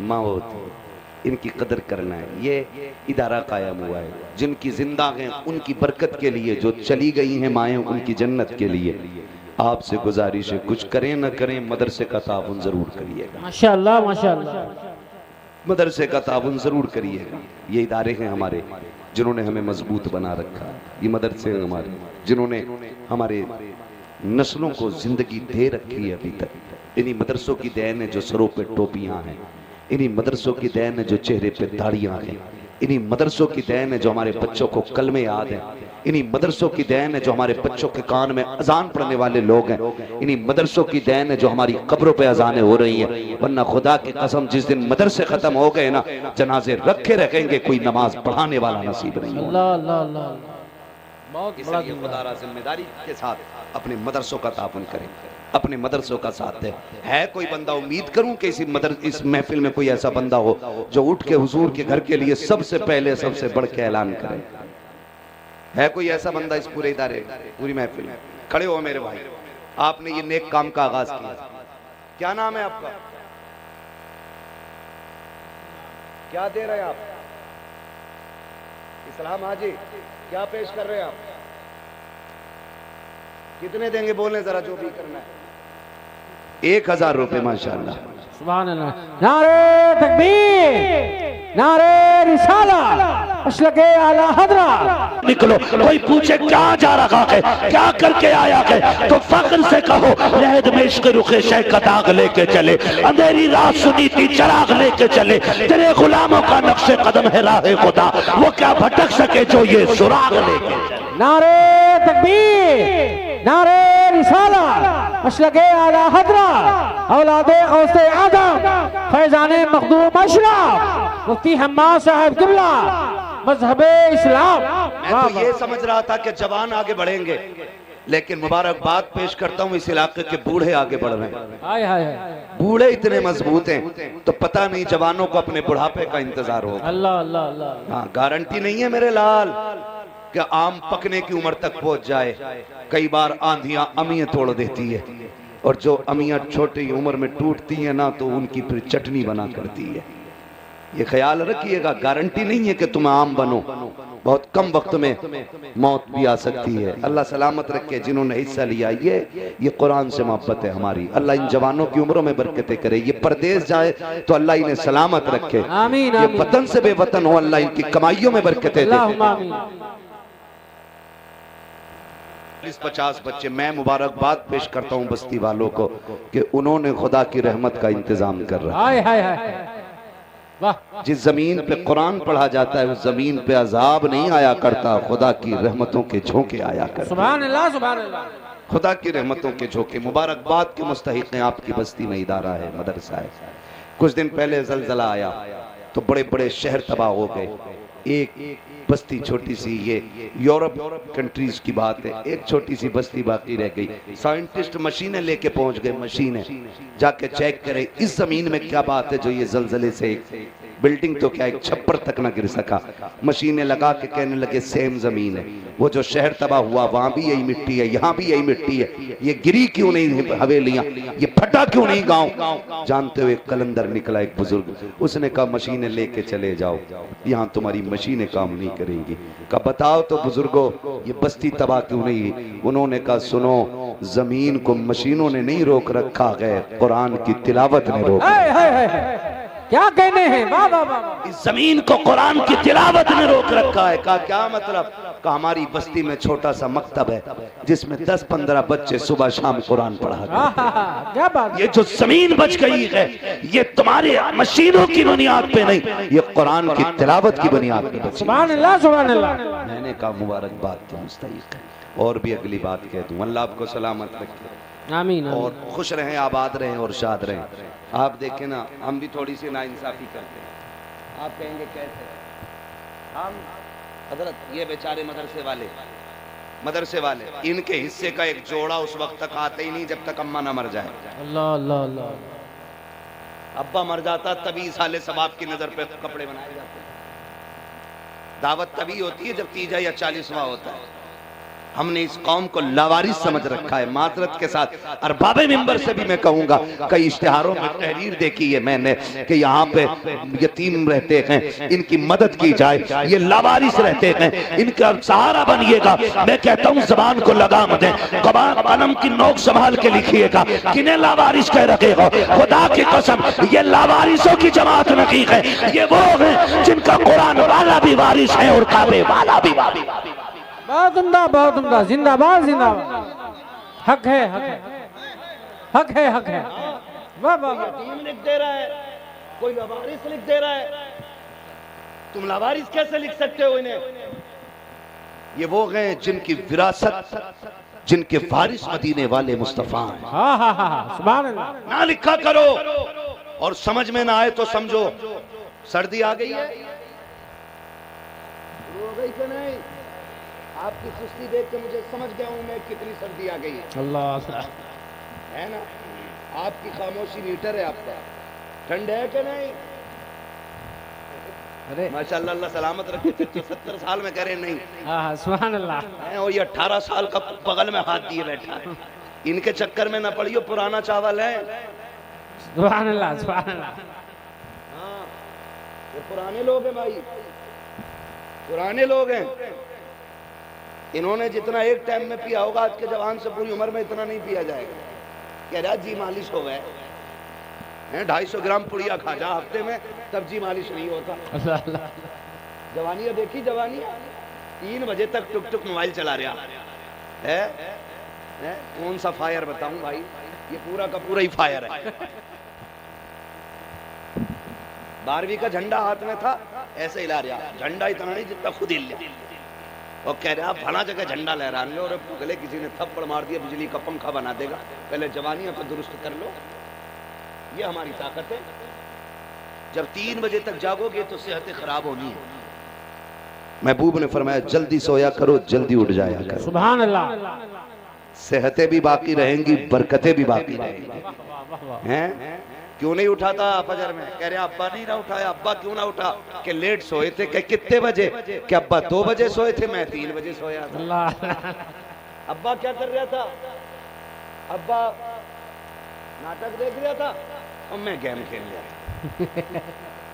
माँ होती है, इनकी कदर करना है। ये इदारा कायम हुआ है, जिनकी जिंदा हैं उनकी बरकत के लिए, जो चली गई हैं माएँ उनकी जन्नत के लिए। आपसे गुजारिश है, कुछ करें ना करें मदरसे का ताउन जरूर करिएगा। माशाअल्लाह माशाअल्लाह, मदरसे का ताउन जरूर करिएगा। ये इदारे हैं हमारे जिन्होंने हमें मजबूत बना रखा है, ये मदरसे हैं हमारे जिन्होंने हमारे नस्लों को जिंदगी दे रखी है अभी तक। इन्हीं मदरसों की देन है जो सरों पे टोपियां हैं, इन्हीं मदरसों की देन है जो चेहरे पे दाढ़ियां हैं, इन्हीं मदरसों की देन है जो हमारे बच्चों को कलमे याद हैं, इन्हीं मदरसों की देन है जो हमारे बच्चों के कान में अजान पढ़ने वाले लोग हैं, इन्हीं मदरसों की देन है जो हमारी कब्रों पे अजानें हो रही हैं। वरना खुदा की कसम जिस दिन मदरसे खत्म हो गए ना, जनाजे रखे रहेंगे, कोई नमाज पढ़ाने वाला नसीब नहीं होगा। अल्लाह अल्लाह अल्लाह, बहुत बड़ा खुदा जिम्मेदारी के साथ अपने मदरसों का ताउन करें, अपने मदरसों का साथ है। कोई बंदा, उम्मीद करूं कि इस महफिल में कोई ऐसा बंदा हो जो उठ के हुजूर के घर के लिए सबसे पहले सबसे बढ़ के ऐलान करे। है कोई ऐसा बंदा इस पूरे इदारे, पूरी महफिल में? खड़े हो मेरे भाई, आपने ये नेक काम का आगाज किया। क्या नाम है आपका? क्या दे रहे हैं आप? इस्लाम हाजी, क्या पेश कर रहे हैं आप? कितने देंगे बोलें जरा, जो भी करना है। 1000 रुपए माशाअल्लाह। सुभान अल्लाह। नारे तकबीर, नारे रिसालत, मशलके आला हज़रत। निकलो, कोई पूछे क्या जा रहा है, क्या करके आया है, तो फख्र से कहो लहद में इश्क रुखे शह का दाग लेके चले, अंधेरी रात सुनी थी चराग लेके चले, तेरे गुलामों का नक्शे कदम है राह खुदा, वो क्या भटक सके जो ये सुराग लेके चले। नारे तकबीर, नारे रिसालत, मशलके आला हज़रत, औलादे गौसे आज़म, फैज़ाने मखदूम अशरफ, मुफ्ती हम्माद साहब किबला, मज़हबे इस्लाम। मैं तो ये समझ रहा था कि जवान आगे बढ़ेंगे, लेकिन मुबारकबाद पेश करता हूँ इस इलाके के बूढ़े आगे बढ़ रहे हैं। हाय हाय हाय, बूढ़े इतने मजबूत हैं तो पता नहीं जवानों को अपने बुढ़ापे का इंतजार होगा। अल्लाह अल्लाह अल्लाह। हाँ, गारंटी नहीं है मेरे लाल कि आम पकने की उम्र तक पहुंच जाए। कई बार आंधियां अमियां तोड़ देती है, और जो अमियां छोटी उम्र में टूटती हैं ना तो उनकी फिर चटनी बना करती है। ये ख्याल रखिएगा, गारंटी नहीं है कि तुम आम बनो, बहुत कम वक्त में मौत भी आ सकती है। अल्लाह सलामत रखे जिन्होंने हिस्सा लिया। ये कुरान से मोहब्बत है हमारी। अल्लाह इन जवानों की उम्रों में बरकतें करे। ये परदेश जाए तो अल्लाह इन्हें सलामत रखे। आमीन ये आमीन। वतन से बेवतन हो, अल्लाह इनकी कमाइयों में बरकतें दे। 50 बच्चे, मैं मुबारकबाद पेश करता हूँ बस्ती वालों को कि उन्होंने खुदा की रहमत का इंतजाम कर रहा है। हाय हाय हाय, वाह। जिस जमीन पे कुरान पढ़ा जाता है उस जमीन पे अजाब नहीं आया करता, खुदा की रहमतों के झोंके आया करते। सुभान अल्लाह सुभान अल्लाह। खुदा की रहमतों के झोंके। मुबारकबाद के मुस्तहिक हैं आपकी बस्ती में इदारा है, मदरसा है। कुछ दिन पहले जलजला आया, तो बड़े बड़े शहर तबाह हो गए। एक बस्ती छोटी सी, ये यूरोप कंट्रीज की बात है, एक छोटी सी बस्ती बाकी रह गई। साइंटिस्ट मशीनें लेके पहुंच गए, मशीनें जाके चेक करें इस जमीन में क्या बात है जो ये जलजले से बिल्डिंग तो क्या एक छप्पर तक ना गिर सका। मशीनें लगा के कहने लगे सेम जमीन है, वो जो शहर तबाह हुआ वहां भी यही मिट्टी है, यहाँ भी यही मिट्टी है, ये गिरी क्यों नहीं हवेलियां, ये फटा क्यों नहीं गांव। जानते हुए कलंदर निकला एक बुजुर्ग, उसने कहा मशीनें लेके चले जाओ, यहाँ तुम्हारी मशीनें काम नहीं करेंगी। कहा बताओ तो बुजुर्गो ये बस्ती तबाह क्यों नहीं। उन्होंने कहा सुनो, जमीन को मशीनों ने नहीं रोक रखा है, कुरान की तिलावत ने रोक। क्या कहने हैं, वाह वाह वाह। इस जमीन को कुरान की तिलावत ने रोक रखा है। कहा क्या मतलब। कहा हमारी बस्ती में छोटा सा मकतब है जिसमें 10-15 बच्चे सुबह शाम कुरान पढ़ा करते। क्या बात। ये जो जमीन बच गई है ये तुम्हारे मशीनों की बुनियाद पे नहीं, ये कुरान की तिलावत की बुनियाद पे बची। सुभान अल्लाह सुभान अल्लाह। मैंने कहा मुबारकबाद तो मुस्तहिक है। और भी अगली बात कह दूं, अल्लाह आपको सलामत रखे, आमीन, और खुश रहें, आबाद रहें और शाद रहें। आप देखें ना, हम भी थोड़ी सी नाइंसाफी करते हैं। आप कहेंगे कैसे। हम हजरत ये बेचारे मदरसे वाले इनके हिस्से का एक जोड़ा उस वक्त तक आते ही नहीं जब तक अम्मा ना मर जाए। अल्लाह अल्लाह अल्लाह। अब्बा मर जाता तभी साले सबाब की नजर पे कपड़े बनाए जाते। दावत तभी होती है जब 30 या 40वां होता है। हमने इस कौम को लावारिस समझ रखा है, माजरत के साथ। और बाबे मिंबर से भी मैं कहूंगा, कई इश्तिहारों में तहरीर देखी है मैंने कि यहाँ पे यतीम रहते हैं, इनकी मदद की जाए, ये लावारिस रहते हैं, इनका सहारा बनिएगा। मैं कहता हूँ जबान को लगाम दें, कलम की नोक संभाल के लिखिएगा। किन्हें लावारिस कह रखे हो, खुदा की कसम ये लावारिसों की जमात नहीं है, ये वो है जिनका कुरान वाला भी वारिस है और काबे वाला भी वारिस। बहुत उम्दा, जिंदाबाद जिंदाबाद। हक है, हक है, हक है, हक है। वाह वाह वाह। यतीम लिख दे रहा है, कोई लावारिस लिख दे रहा है। तुम लावारिस कैसे लिख सकते हो इन्हें। ये वो हैं जिनकी विरासत, जिनके फारिस मदीने वाले मुस्तफा हैं। हाँ हाँ हाँ, सुभान अल्लाह। ना लिखा करो, और समझ में ना आए तो समझो सर्दी आ गई है। हो गई कि नहीं। आपकी सुस्ती देख के मुझे समझ गया हूं मैं कितनी सर्दी आ गई है। अल्लाह है ना। आपकी खामोशी मीटर है आपका। ठंड है कि नहीं। अरे माशाल्लाह, अल्लाह सलामत रखे। 70 साल में कह रहे नहीं। हाँ हाँ, सुभान अल्लाह। और ये 18 साल का बगल में हाथ दिए बैठा है। इनके चक्कर में ना पड़ियो, पुराना चावल है। सुभान अल्लाह सुभान अल्लाह। हाँ, ये पुराने लोग हैं भाई, पुराने लोग हैं। इन्होंने जितना एक टाइम में पिया होगा आज के जवान से पूरी उम्र में इतना नहीं पिया जाएगा। कह रहा जी मालिश हो गए, 250 ग्राम पुड़िया खा जा हफ्ते में, तब जी मालिश नहीं होता। जवानियां देखी, जवानियां 3 बजे तक टुक टुक मोबाइल चला रहा है। कौन सा फायर बताऊं भाई, ये पूरा का पूरा ही फायर है। 12वीं का झंडा हाथ में था, ऐसे हिला रहा, झंडा इतना नहीं जितना खुद हिल लिया। और कह रहे आप फला जगह झंडा लहराने लो, और अगले किसी ने थप्पड़ मार दिया, बिजली का पंखा बना देगा। पहले जवानियों को दुरुस्त कर लो, ये हमारी ताकत है। जब 3 बजे तक जागोगे तो सेहतें खराब होनी है। महबूब ने फरमाया जल्दी सोया करो, जल्दी उठ जाया करो। सुभान अल्लाह। सेहतें भी बाकी रहेंगी, बरकतें भी बाकी रहेंगी। हैं क्यों नहीं उठा था फजर में। कह रहे अब्बा नहीं ना उठाया। अब्बा क्यों ना उठा। कि लेट सोए थे। कि कितने बजे। कि अब्बा 2 बजे सोए थे, मैं 3 बजे सोया था। अब्बा क्या कर रहा था। अब्बा नाटक देख रहा था और मैं गेम खेल रहा था।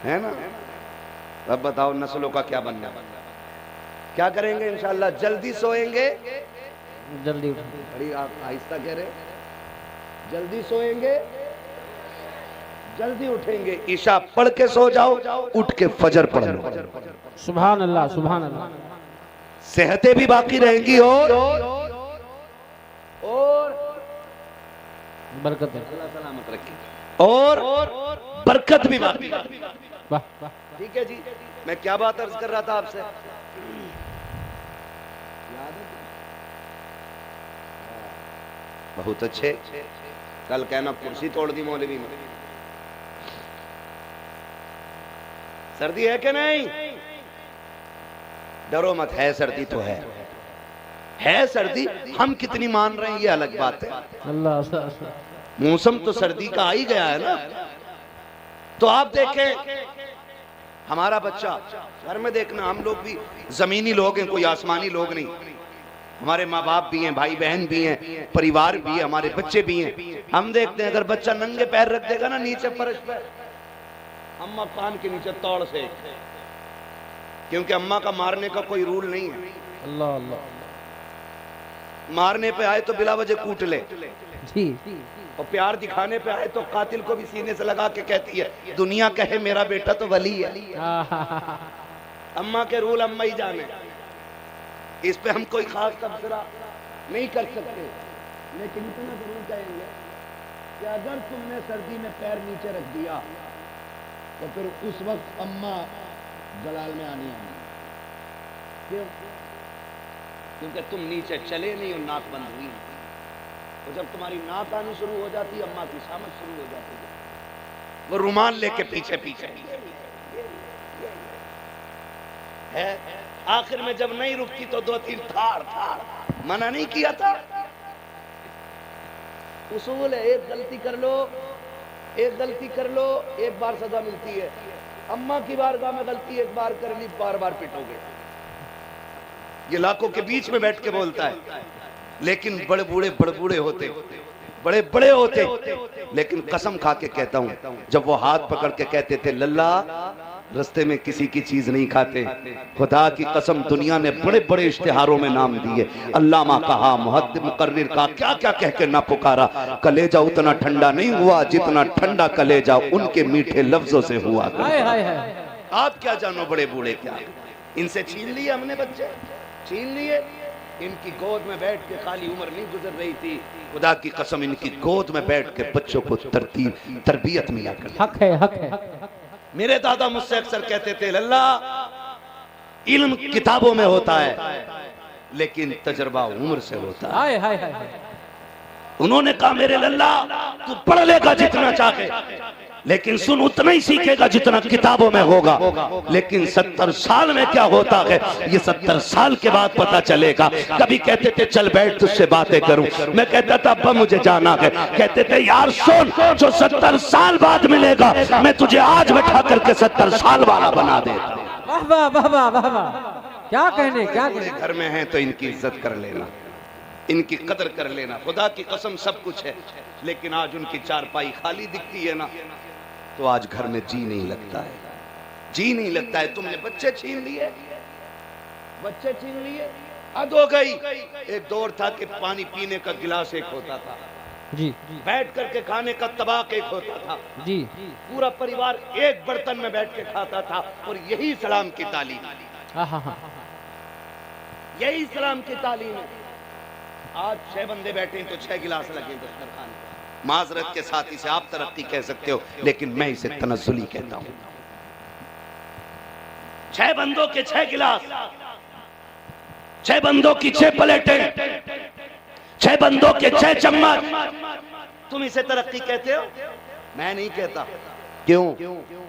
है ना। अब बताओ नस्लों का क्या बनना। क्या करेंगे इंशाल्लाह, जल्दी सोएंगे, जल्दी बड़ी आहिस्ता कह रहे, जल्दी सोएंगे, जल्दी उठेंगे। ईशा पढ़ के सो जाओ, उठ के फजर पढ़ लो। सुभान अल्लाह सुभान अल्लाह। सेहतें भी बाकी रहेंगी और बरकत अल्लाह सलामत रखे, और बरकत भी बाकी। वाह वाह। ठीक है जी। मैं क्या बात अर्ज कर रहा था आपसे। बहुत अच्छे। कल कहना कुर्सी तोड़ दी मौलवी ने। सर्दी है कि नहीं? डरो मत, है सर्दी तो है सर्दी। हम कितनी मान रहे हैं ये अलग बात है। अल्लाह मौसम तो सर्दी का आ ही गया है ना। तो आप देखें हमारा बच्चा घर में, देखना हम लोग भी जमीनी लोग हैं, कोई आसमानी लोग नहीं। हमारे माँ बाप भी हैं, भाई बहन भी हैं, परिवार भी है, हमारे बच्चे भी हैं। हम देखते हैं अगर बच्चा नंगे पैर रख देगा ना नीचे फर्श पर, अम्मा कान के नीचे तौड़ से, क्योंकि अम्मा का मारने का कोई रूल नहीं है। अल्लाह अल्लाह। मारने पे आए तो बिला वजह कूट ले, जी। और प्यार दिखाने पे आए तो कातिल को भी सीने से लगा के कहती है दुनिया कहे मेरा बेटा तो वली है। अम्मा के रूल अम्मा ही जाने, इस पे हम कोई खास तबसरा नहीं कर सकते। लेकिन इतना जरूर कहेंगे कि अगर तुमने सर्दी में पैर नीचे रख दिया तो फिर उस वक्त अम्मा जलाल में आनी। क्यों? क्योंकि तुम नीचे चले नहीं और नाक बंद हुई। तो जब तुम्हारी नाक आनी शुरू हो जाती, अम्मा की शामत शुरू हो जाती है, वो रुमाल लेके पीछे पीछे है। आखिर में जब नहीं रुकती तो 2-3 थाड़ मना नहीं किया था। उसूल है, एक गलती कर लो, एक बार सजा मिलती है। अम्मा की बारगाह में गलती एक बार कर ली, बार बार पिटोगे। ये लाखों के बीच में बैठ के बोलता है, लेकिन बड़े बूढ़े होते, लेकिन कसम खा के कहता हूं, जब वो हाथ पकड़ के कहते थे लल्ला रास्ते में किसी की चीज नहीं खाते, खुदा की कसम दुनिया ने बड़े बड़े इश्तिहारों में नाम दिए, अल्लामा कहा, मुहद्दिस मुकर्रिर कहा, क्या क्या कह के ना पुकारा, कलेजा उतना ठंडा नहीं हुआ जितना ठंडा कलेजा उनके मीठे लफ्जों से हुआ। आप क्या जानो बड़े बूढ़े क्या, इनसे छीन लिए हमने बच्चे, छीन लिए। इनकी गोद में बैठ के खाली उम्र नहीं गुजर रही थी, खुदा की कसम इनकी गोद में बैठ के बच्चों को तरबियत मिला कर। हक है। मेरे दादा मुझसे अक्सर कहते थे लल्ला इल्म किताबों में होता है लेकिन तजर्बा उम्र से होता है। उन्होंने कहा मेरे लल्ला तू पढ़ लेगा जितना चाहे, लेकिन सुन उतना ही सीखेगा जितना किताबों में होगा। लेकिन 70 साल में क्या होता है ये 70 साल के बाद पता चलेगा। कभी कहते थे चल बैठ तुझसे बातें करूं, मैं कहता था अब्बा मुझे जाना है। कहते थे यार सुन, जो 70 साल बाद मिलेगा मैं तुझे आज बैठा करके 70 साल वाला बना देता। वाह वाह वाह वाह वाह, क्या कहने। घर में हैं तो इनकी इज्जत कर लेना, इनकी कदर कर लेना। खुदा की कसम सब कुछ है, लेकिन आज उनकी चारपाई खाली दिखती है ना, तो आज घर में जी नहीं लगता है। तुमने बच्चे छीन लिए, हद हो गई। एक दौर था कि पानी पीने का गिलास एक होता था, जी, बैठ करके खाने का तबाक एक होता था, जी, पूरा परिवार एक बर्तन में बैठ के खाता था। और यही इस्लाम की तालीम, यही इस्लाम की तालीम है। आज 6 बंदे बैठे हैं तो 6 गिलास लगे दस्तरखान पे। माजरत के साथ इसे आप तरक्की कह सकते हो, लेकिन मैं इसे तनज़्ज़ुली कहता हूं। 6 बंदों के 6 गिलास, 6 बंदों की 6 प्लेटें, 6 बंदों के 6 चम्मच, तुम इसे तरक्की कहते हो? मैं नहीं कहता। क्यों?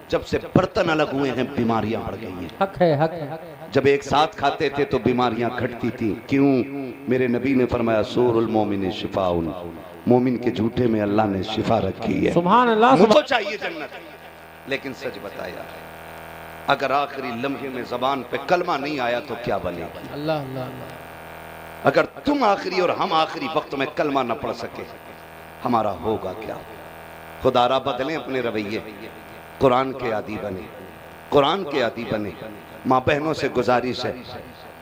जब से बर्तन अलग हुए हैं बीमारियां बढ़ गई हैं। हक है। जब एक साथ खाते थे तो बीमारियां घटती थी। क्यों? मेरे नबी ने फरमाया सूरुल मोमिन शिफाउन, मोमिन के झूठे में अल्लाह ने शिफा रखी है। सुभान अल्लाह। मुझको चाहिए जन्नत, लेकिन सच बताया अगर आखिरी लम्हे में जबान पे कलमा नहीं आया तो क्या बनेगा? अल्लाह अल्लाह। अगर तुम आखिरी और हम आखिरी वक्त में कलमा न पढ़ सके हमारा होगा क्या? खुदारा बदलें अपने रवैये, कुरान के आदी बने। माँ बहनों से गुजारिश है,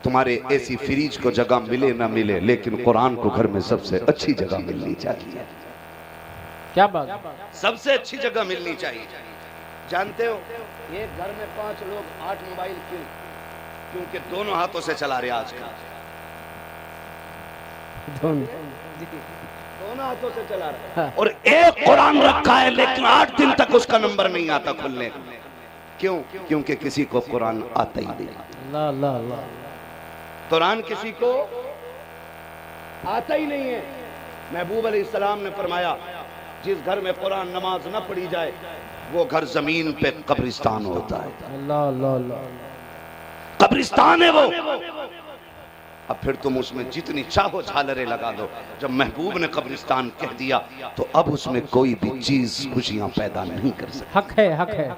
तुम्हारे एसी फ्रिज को जगह मिले ना मिले, लेकिन कुरान को घर में सबसे अच्छी जगह मिलनी चाहिए। क्या बात? सबसे अच्छी जगह मिलनी चाहिए। जानते हो एक घर में 5 लोग 8 मोबाइल क्यों? क्योंकि दोनों हाथों से चला रहे आज का, दोनों हाथों से चला रहा है। और एक कुरान रखा है लेकिन 8 दिन तक उसका नंबर नहीं आता खुलने। क्यों? क्योंकि किसी को कुरान आता ही नहीं। अल्लाह अल्लाह अल्लाह। कुरान किसी को आता ही नहीं है। महबूब अलैहिस्सलाम ने फरमाया जिस घर में कुरान नमाज न पढ़ी जाए वो घर जमीन पे कब्रिस्तान होता है। अल्लाह अल्लाह अल्लाह। कब्रिस्तान है वो। अब फिर तुम उसमें जितनी चाहो झालरें लगा दो, जब महबूब ने कब्रिस्तान कह दिया तो अब उसमें कोई भी चीज खुशियां पैदा नहीं कर सकती। हक है, हक है।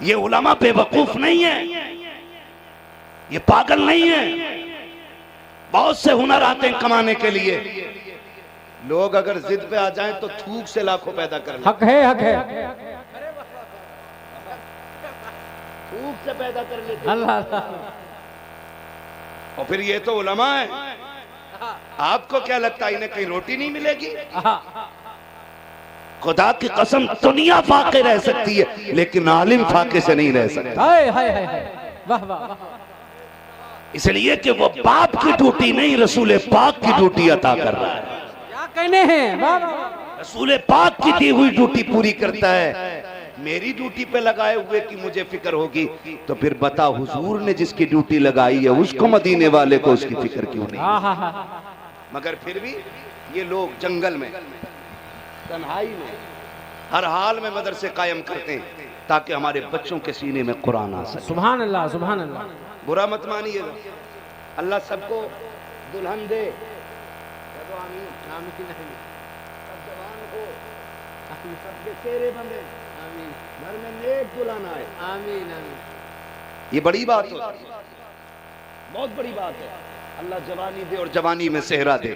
ये उलमा बेवकूफ नहीं है, ये पागल नहीं है। बहुत से हुनर आते हैं कमाने के लिए। लोग अगर जिद पे आ जाएं तो थूक से लाखों पैदा कर लेते। हक है, हक है। थूक से पैदा कर लेते। अल्लाह अल्लाह। और फिर ये तो उलमा है। आपको क्या लगता है इन्हें कहीं रोटी नहीं मिलेगी? खुदा की कसम दुनिया फाके रह सकती है लेकिन आलिम फाके से नहीं रह सकता। हाय हाय हाय। वाह वाह। इसलिए कि वो बाप की ड्यूटी नहीं, रसूल पाक की ड्यूटी अता कर रहा है। क्या कहने हैं? वाह वाह। रसूल पाक की दी हुई ड्यूटी पूरी करता है। मेरी ड्यूटी पे लगाए हुए की मुझे फिक्र होगी तो फिर बता हुजूर ने जिसकी ड्यूटी लगाई है उसको मदीने वाले को उसकी फिक्र क्यों नहीं? मगर फिर भी ये लोग जंगल में तन्हाई में हर हाल में मदरसे कायम करते हैं ताकि हमारे बच्चों के सीने में कुरान आ सके। सुभान अल्लाह, सुभान अल्लाह। बुरा मत मानिएगा, अल्लाह सबको दुल्हन दे। सबके चेहरे बंधे, घर में नेक दुल्हन आए। आमीन आमीन। ये बड़ी बात है, बहुत बड़ी बात है। अल्लाह जवानी दे और जवानी में सेहरा दे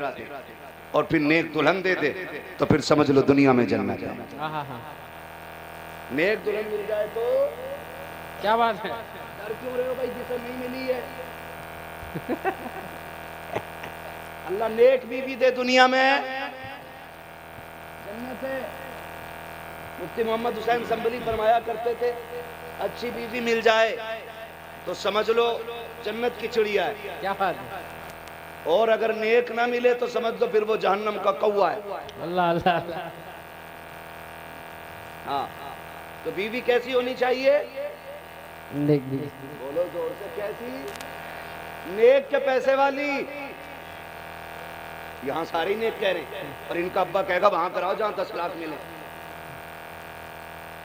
और फिर नेक दुल्हन दे दे तो फिर समझ लो दुनिया में जन्नत है। नेक दुल्हन मिल जाए तो क्या बात है? डर क्यों रहे हो भाई जिसे नहीं मिली है? अल्लाह नेक बीवी दे दुनिया में जन्नत है। मुफ्ती मोहम्मद हुसैन संभली फरमाया करते थे अच्छी बीवी मिल जाए तो समझ लो जन्नत की चिड़िया है। क्या बात है? और अगर नेक ना मिले तो समझ लो फिर वो जहन्नम का कौवा है। अल्लाह अल्लाह। हाँ, तो बीवी कैसी होनी चाहिए? नेक भी। बोलो जोर से, कैसी? नेक के पैसे वाली। यहाँ सारी नेक कह रहे हैं और इनका अब्बा कहेगा वहां कराओ जहां 10 लाख मिले।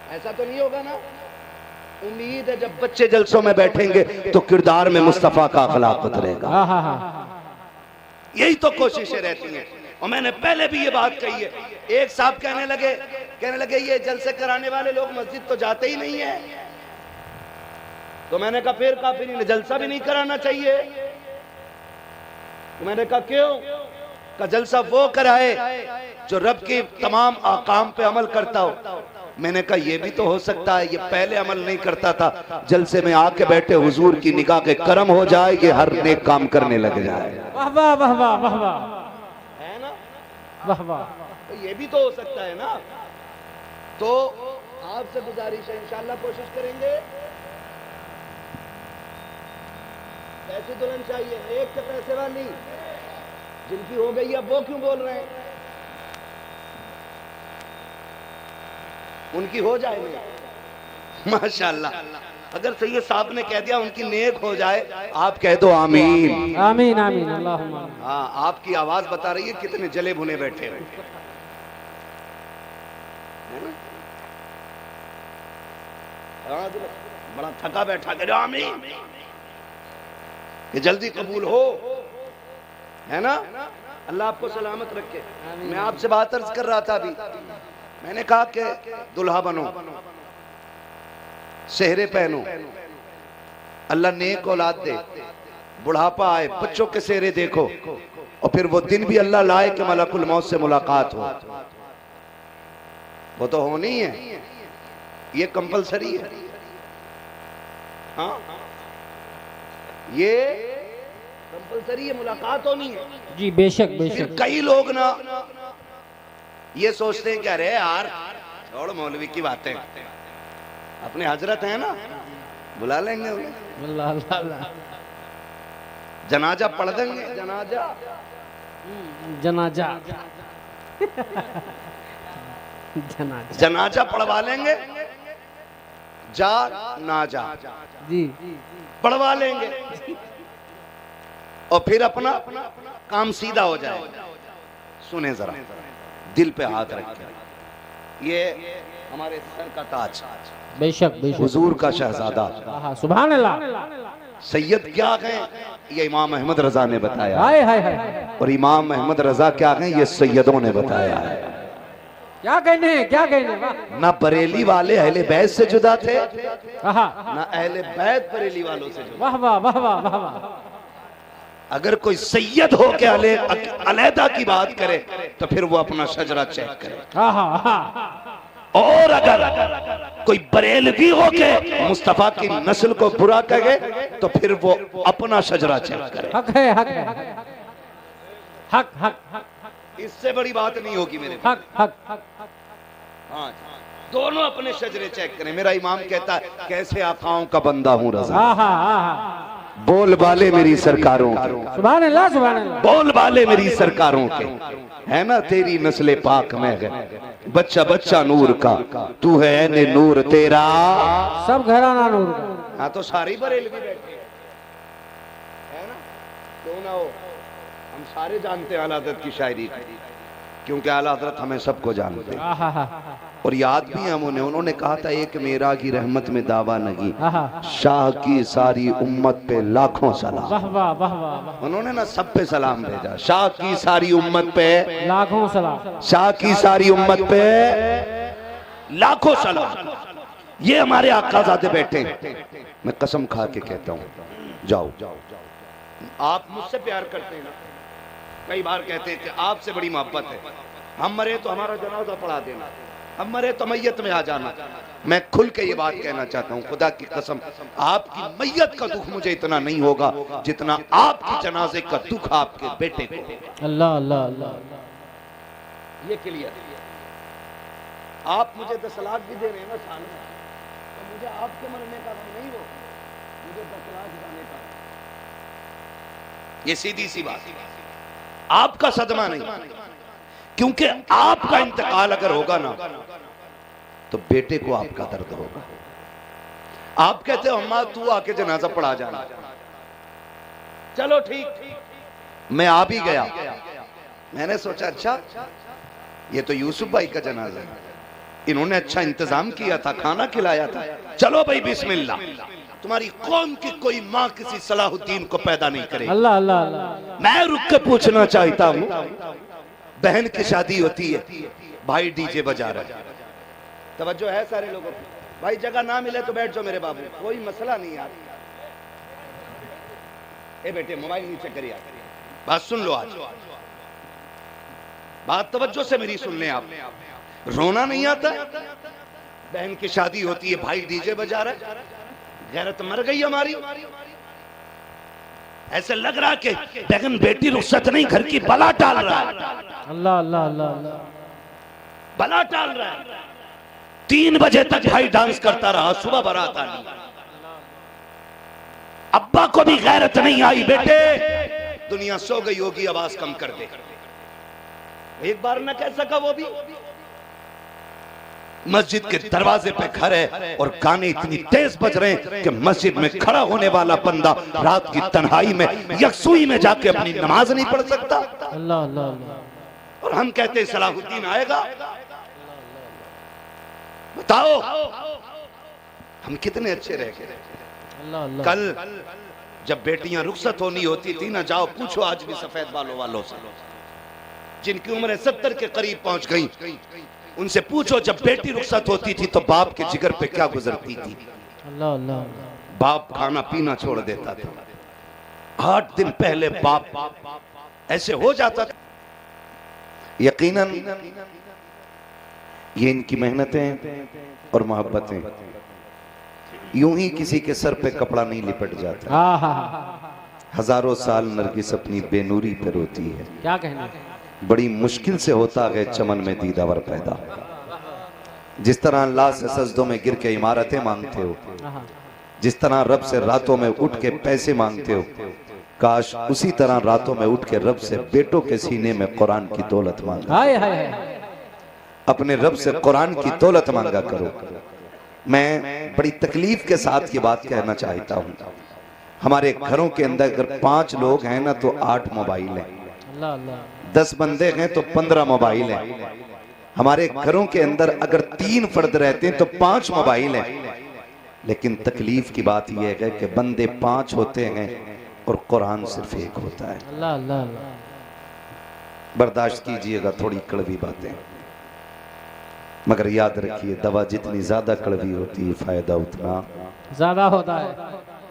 ऐसा तो नहीं होगा ना? उम्मीद है जब बच्चे जलसों में बैठेंगे तो किरदार में मुस्तफा का अखलाक उतरेगा। यही तो कोशिशें रहती हैं। और मैंने पहले भी ये बात कही है। एक साहब कहने लगे ये जलसे कराने वाले लोग मस्जिद तो जाते ही नहीं है। तो मैंने कहा फिर काफिर इन्हें जलसा भी नहीं कराना चाहिए। तो मैंने कहा क्यों? का जलसा वो कराए जो रब के तमाम आकाम पे अमल करता हो। मैंने कहा ये भी तो हो सकता है ये पहले अमल नहीं करता था, जलसे में आके बैठे हुजूर की निगाह के करम हो जाए, ये हर नेक काम करने लग जाए। वाह वाह वाह वाह वाह वाह, है ना? वाह वाह। तो ये भी तो हो सकता है ना? तो आपसे गुजारिश है, इंशाल्लाह कोशिश करेंगे। ऐसी दुल्हन चाहिए, एक के पैसे वाली। जिनकी हो गई अब वो क्यों बोल रहे हैं? उनकी हो जाए माशाल्लाह। अगर सैयद साहब ने कह दिया उनकी नेक हो जाए, आप कह दो आमीन आमीन आमीन। अल्लाहुम्मा। हाँ, आपकी आवाज बता रही है कितने जले भुने बैठे हुए। बड़ा थका बैठा करो आमीन कि जल्दी कबूल हो, है ना? अल्लाह आपको सलामत रखे। मैं आपसे बात अर्ज कर रहा था अभी, मैंने कहा कि दुल्हा बनो, सेहरे पहनो, अल्लाह नेक औलाद दे, बुढ़ापा आए बच्चों के सेहरे देखो, और फिर वो दिन भी अल्लाह लाए कि मलकुल मौत से मुलाकात हो। वो तो होनी है, ये कंपलसरी है। हाँ, ये कंपलसरी है, मुलाकात होनी है जी। बेशक बेशक। कई लोग ना ये सोचते हैं कि अरे यार छोड़ मौलवी की बातें, अपने हजरत है ना, बुला लेंगे उन्हें, अल्लाह अल्लाह अल्लाह। जनाजा पढ़ देंगे। जनाजा जनाजा जनाजा पढ़वा लेंगे, जा ना जा जी पढ़वा लेंगे और फिर अपना काम सीधा हो जाए। सुने जरा, दिल पे हाथ रख के, ये हमारे सर का ताज, बेशक बेशक। हुजूर का शहजादा। हाँ, सुभान अल्लाह। सैयद क्या है ये इमाम अहमद रजा ने बताया, हाय हाय हाय। और इमाम अहमद रजा क्या है ये सैयदों ने बताया है। क्या कहने हैं, क्या कहने हैं, वाह। ना बरेली वाले अहले बैत से जुदा थे, हाँ, ना अहले बैत बरेली वालों से जुदा। वाह वाह वाह वाह वाह वाह। अगर कोई सैयद हो के अलहदा की बात करे तो फिर वो अपना शजरा चेक करे, हाँ हाँ हाँ। और अगर कोई बरेलवी हो के मुस्तफा की नस्ल को बुरा कहे तो फिर वो अपना शजरा चेक करे। हक है, हक है, हक हक हक। इससे बड़ी बात नहीं होगी मेरे। हक हक हक। हाँ, दोनों अपने शजरे चेक करें। मेरा इमाम कहता है कैसे आकाओं का बंदा हूँ रजा, हाँ हाँ हाँ। बोल बाले मेरी सरकारों के, सुभान अल्लाह सुभान अल्लाह। बोल बाले मेरी सरकारों के, है ना तेरी नस्ले पाक में है बच्चा बच्चा नूर का, तू है ऐने नूर तेरा सब घराना नूर का। हाँ तो सारी बरेलवी बैठे है ना, क्यों ना हो। हम सारे जानते हैं आला हज़रत की शायरी, क्योंकि आला हज़रत हमें सबको जानते हैं हाँ हाँ हाँ। और याद भी है हमें। उन्होंने कहा था एक मेरा की रहमत में दावा नहीं, हाँ। शाह की सारी उम्मत पे लाखों सलाम। वाह वाह वाह वाह। उन्होंने ना सब पे सलाम भेजा, शाह की सारी उम्मत पे लाखों सलाम, शाह की सारी उम्मत पे लाखों सलाम। ये हमारे आकाज़ादे बैठे हैं। मैं कसम खा के कहता हूँ, जाओ आप मुझसे प्यार करते हैं ना, कई बार कहते हैं कि आपसे बड़ी मोहब्बत है, हम मरे तो हमारा जनाजा पढ़ा देना, हम मरे तो मैयत में आ जाना। मैं खुल के ये बात कहना चाहता हूँ, खुदा की कसम आपकी मैयत का दुख मुझे इतना नहीं होगा जितना आपके जनाजे का दुख आपके बेटे को। अल्लाह अल्लाह अल्लाह। ये क्लियर। आप मुझे 10 लाख भी दे रहे हैं ना साल में, तो मुझे आपके मरने का गम नहीं हो, मुझे 10 लाख जाने का। ये सीधी सी बात, आपका सदमा नहीं, क्योंकि आपका इंतकाल अगर होगा ना तो बेटे को आपका दर्द होगा। आप कहते हो अम्मा तू आके जनाजा पढ़ा जाना, चलो ठीक, मैं आ भी गया। मैंने सोचा अच्छा ये तो यूसुफ भाई का जनाजा है, इन्होंने अच्छा इंतजाम किया था, खाना खिलाया था, चलो भाई बिस्मिल्लाह। तुम्हारी कौम की कोई माँ किसी सलाहुद्दीन को पैदा नहीं करेगी। अल्लाह अल्लाह अल्लाह। मैं रुक के पूछना चाहता हूँ, बहन की शादी होती है, भाई डीजे बजा रहा है, तवज्जो है सारे लोगों की, भाई जगह ना मिले तो बैठ जाओ मेरे बाबू, कोई मसला नहीं यार। ए बेटे मोबाइल नीचे करिए, बात सुन लो, आज बात तवज्जो से मेरी सुन लें आप। रोना नहीं आता, बहन की शादी होती है, भाई डीजे बजा रहा है, गैरत मर गई हमारी। ऐसे लग रहा कि बहन बेटी रुखसत नहीं घर की बला टाल रहा है। अल्लाह अल्लाह अल्लाह अल्लाह। बला टाल रहा है। 3 बजे तक भाई डांस करता रहा, सुबह बारात आई, अब्बा को भी गैरत नहीं आई, बेटे दुनिया सो गई होगी, आवाज कम कर दे। एक बार न कह सका वो भी। मस्जिद के दरवाजे पे खड़े है और गाने इतनी तेज बज रहे हैं कि मस्जिद में खड़ा होने वाला बंदा रात की तन्हाई में यकसुई में जाके अपनी नमाज नहीं पढ़ सकता। अल्लाह अल्लाह अल्लाह। और हम कहते हैं सलाहुद्दीन आएगा। बताओ हम कितने अच्छे रह गए। अल्लाह अल्लाह। कल जब बेटियां रुखसत होनी होती थी ना, जाओ पूछो आज भी सफेद बालों वालों से, जिनकी उम्र 70 के करीब पहुंच गई, उनसे पूछो जब बेटी रुखसत होती थी तो बाप के जिगर पे क्या गुजरती थी। अल्लाह अल्लाह। बाप खाना पीना छोड़ देता था, 8 दिन पहले बाप ऐसे हो जाता था। यकीनन ये इनकी मेहनतें और मोहब्बतें यूं ही किसी के सर पे कपड़ा नहीं लिपट जाता। हाँ हाँ। हजारों साल नरगिस अपनी बेनूरी पे रोती है, क्या कहना। बड़ी मुश्किल से होता है चमन में दीदावर पैदा। जिस तरह अल्लाह से सजदों में गिर के इमारतें मांगते हो, जिस तरह रब से रातों में उठ के पैसे मांगते हो, काश उसी तरह रातों में उठ के रब से बेटों के सीने में कुरान की दौलत मांगा। हाय हाय हाय। अपने रब से कुरान की दौलत मांगा करो। मैं बड़ी तकलीफ के साथ ये बात कहना चाहता हूँ, हमारे घरों के अंदर अगर 5 लोग हैं ना तो 8 मोबाइल हैं, अल्लाह अल्लाह। 10 बंदे हैं तो 15 मोबाइल हैं। हमारे घरों के अंदर अगर 3 फर्द रहते हैं तो 5 मोबाइल हैं, लेकिन तकलीफ की बात यह है कि बंदे 5 होते हैं और कुरान सिर्फ 1 होता है। अल्लाह अल्लाह अल्लाह। बर्दाश्त कीजिएगा थोड़ी कड़वी बातें, मगर याद रखिए दवा जितनी ज्यादा कड़वी होती है फायदा उतना ज्यादा होता है।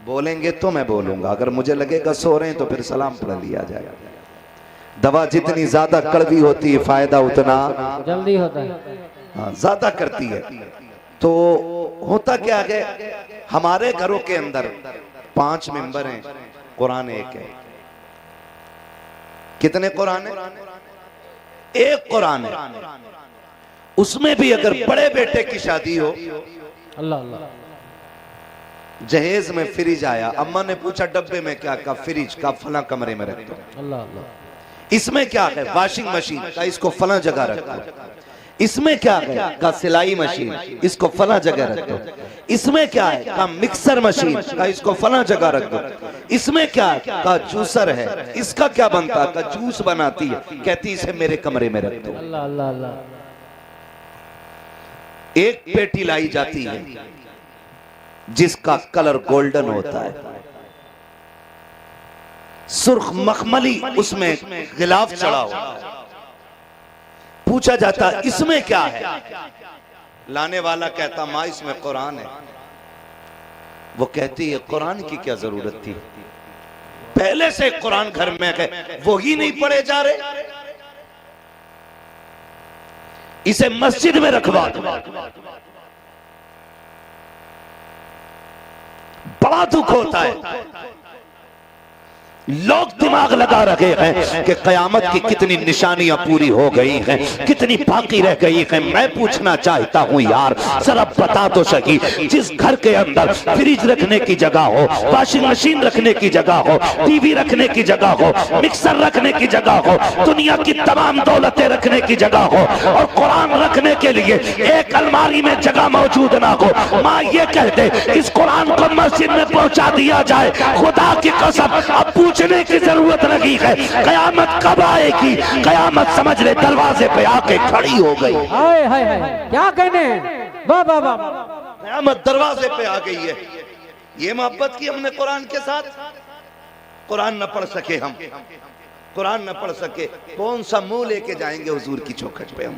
बोलेंगे तो मैं बोलूंगा, अगर मुझे लगेगा सो रहे हैं तो फिर सलाम पढ़ लिया जाएगा। दवा जितनी ज्यादा कड़वी होती है फायदा उतना जल्दी होता है। हाँ, ज्यादा करती है। तो होता क्या है, हमारे घरों के अंदर 5 मेंबर हैं, कुरान 1 है। कितने कुरान है? 1 कुरान है। उसमें भी अगर बड़े बेटे की शादी हो, अल्लाह अल्लाह, जहेज में फ्रिज आया, अम्मा ने पूछा डब्बे में क्या? का फ्रिज का फला कमरे में रख दो। अल्लाह अल्लाह। इसमें क्या है? वॉशिंग मशीन का, इसको फला जगह रख दो। इसमें क्या है? का सिलाई मशीन, इसको फला जगह रख दो। इसमें क्या है? का मिक्सर मशीन का, इसको फला जगह रख दो। इसमें क्या है? का जूसर है, इसका क्या बनता है? का जूस बनाती है, कहती इसे मेरे कमरे में रख दो। अल्लाह अल्लाह अल्लाह। एक पेटी लाई जाती है जिसका कलर गोल्डन होता है, सुर्ख मखमली उसमें गिलाफ चढ़ा हो। पूछा जाता इसमें क्या है? लाने वाला कहता माँ इसमें कुरान है। वो कहती है कुरान की क्या जरूरत थी, पहले से कुरान घर में है, वो ही नहीं पढ़े जा रहे, इसे मस्जिद में रखवा दो। बड़ा दुख होता है, लोग दिमाग लगा रहे हैं कि कयामत की कितनी निशानियां पूरी हो गई हैं, कितनी बाकी रह गई हैं। मैं पूछना चाहता हूं यार, जरा बता तो सकी, जिस घर के अंदर फ्रिज रखने की जगह हो, वॉशिंग मशीन रखने की जगह हो, टीवी रखने की जगह हो, मिक्सर रखने की जगह हो, दुनिया की तमाम दौलतें रखने की जगह हो, और कुरान रखने के लिए एक अलमारी में जगह मौजूद ना हो, माँ ये कह दे इस कुरान को मस्जिद में पहुंचा दिया जाए, खुदा की कसम अब पूछने की जरूरत लगी है कयामत कब आएगी। कयामत समझ ले दरवाजे पे आके खड़ी हो गई। हाय हाय हाय, क्या कहने, वाह वाह वाह। कयामत दरवाजे पे आ गई है। ये मोहब्बत की हमने कुरान के साथ। कुरान न पढ़ सके हम, कुरान न पढ़ सके, कौन सा मुंह लेके जाएंगे हुजूर की चौखट पे हम?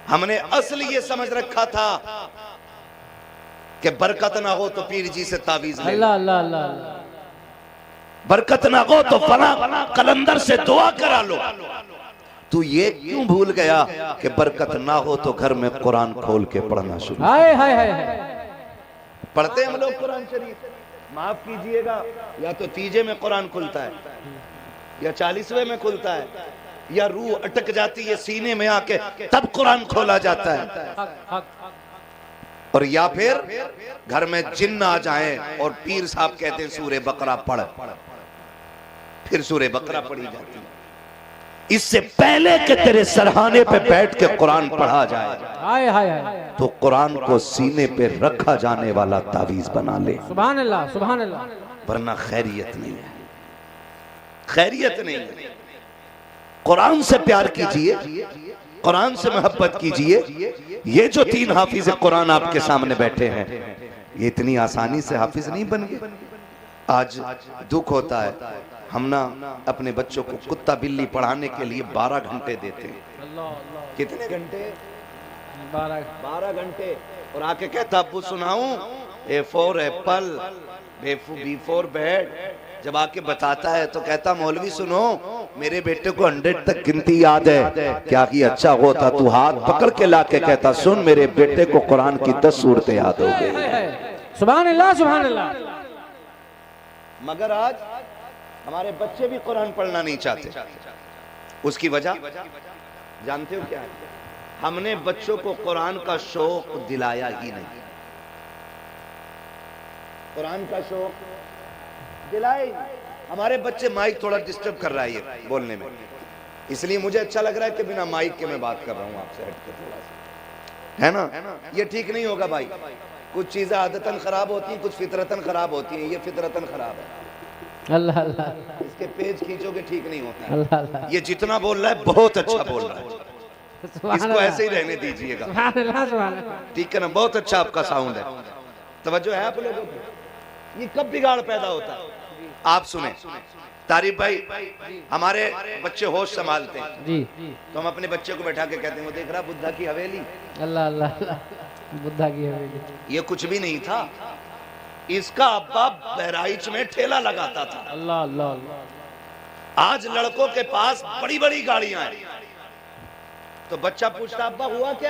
हमने असल ये समझ रखा था कि बरकत ना हो तो पीर जी से तावीज ले, अल्लाह अल्लाह अल्लाह, बरकत ना हो तो फला कलंदर से दुआ करा लो। तू ये क्यों भूल गया कि बरकत ना हो तो घर में कुरान खोल के पढ़ना शुरू। हाय हाय हाय, पढ़ते हम लोग कुरान शरीफ, माफ कीजिएगा, या तो तीजे में कुरान खुलता है, या 40वें में खुलता है, या रूह अटक जाती है सीने में आके तब कुरान खोला जाता है, और या फिर घर में जिन्न आ जाए और पीर साहब कहते हैं सूरे बकरा पढ़, फिर सूरे बकरा पढ़ी जाती है। इससे पहले कि तेरे सरहाने पे बैठ के कुरान पढ़ा जाए, हाय हाय हाय, तो कुरान को सीने पे रखा जाने वाला तावीज बना ले, सुभान अल्लाह सुभान अल्लाह, वरना खैरियत नहीं है, खैरियत नहीं है। कुरान से प्यार कीजिए, कुरान से मोहब्बत कीजिए। ये जो 3 हाफिज कुरान आपके सामने बैठे हैं, ये इतनी आसानी से हाफिज नहीं बन गए। आज दुख होता है, हम ना अपने बच्चों को कुत्ता बिल्ली पढ़ाने के लिए 12 घंटे देते हैं। कितने घंटे? 12 घंटे। और आके कहता अब्बू सुनाऊं, A for Apple, B for bat. जब आके बताता है तो कहता मौलवी सुनो, मेरे बेटे को 100 तक गिनती याद है, क्या कि अच्छा होता तू हाथ पकड़ के लाके कहता सुन मेरे बेटे को कुरान की 10 सूरतें याद हो गई। सुभान अल्लाह सुभान अल्लाह। मगर आज हमारे बच्चे भी कुरान पढ़ना नहीं चाहते। उसकी वजह जानते हो क्या है? हमने बच्चों को कुरान का शौक दिलाया ही नहीं, कुरान का शौक दिलाए। हमारे बच्चे, माइक थोड़ा डिस्टर्ब कर रहा है ये बोलने में, इसलिए मुझे अच्छा लग रहा है कि बिना माइक के मैं बात कर रहा हूं आपसे हट के थोड़ा सा, है ना? ये ठीक नहीं होगा भाई। कुछ चीजें आदतन खराब होती हैं, कुछ फितरतन खराब होती हैं, ये फितरतन खराब है। अल्लाह अल्लाह। इसके पेज खींचोगे ठीक नहीं होता है। अल्लाह अल्लाह ये जितना बोल रहा है बहुत अच्छा बोल रहा है, सुभान इसको अल्लाह, ऐसे ही रहने दीजिएगा, सुभान अल्लाह, सुभान अल्लाह। ठीक है ना। बहुत अच्छा आपका साउंड है, तवज्जो है आप लोगों को। ये कब बिगाड़ पैदा होता है आप सुने। तारिफ भाई, हमारे बच्चे होश संभालते हैं जी तो हम अपने बच्चे को बैठा के कहते हैं वो देख रहा बुद्धा की हवेली, अल्लाह अल्लाह अल्लाह, बुद्धा की हवेली। ये कुछ भी नहीं था, इसका अब्बा बहराइच में ठेला लगाता था। अल्लाह अल्लाह अल्लाह। आज लड़कों के पास बड़ी बड़ी गाड़ियां हैं, तो बच्चा पूछता अब्बा हुआ क्या है?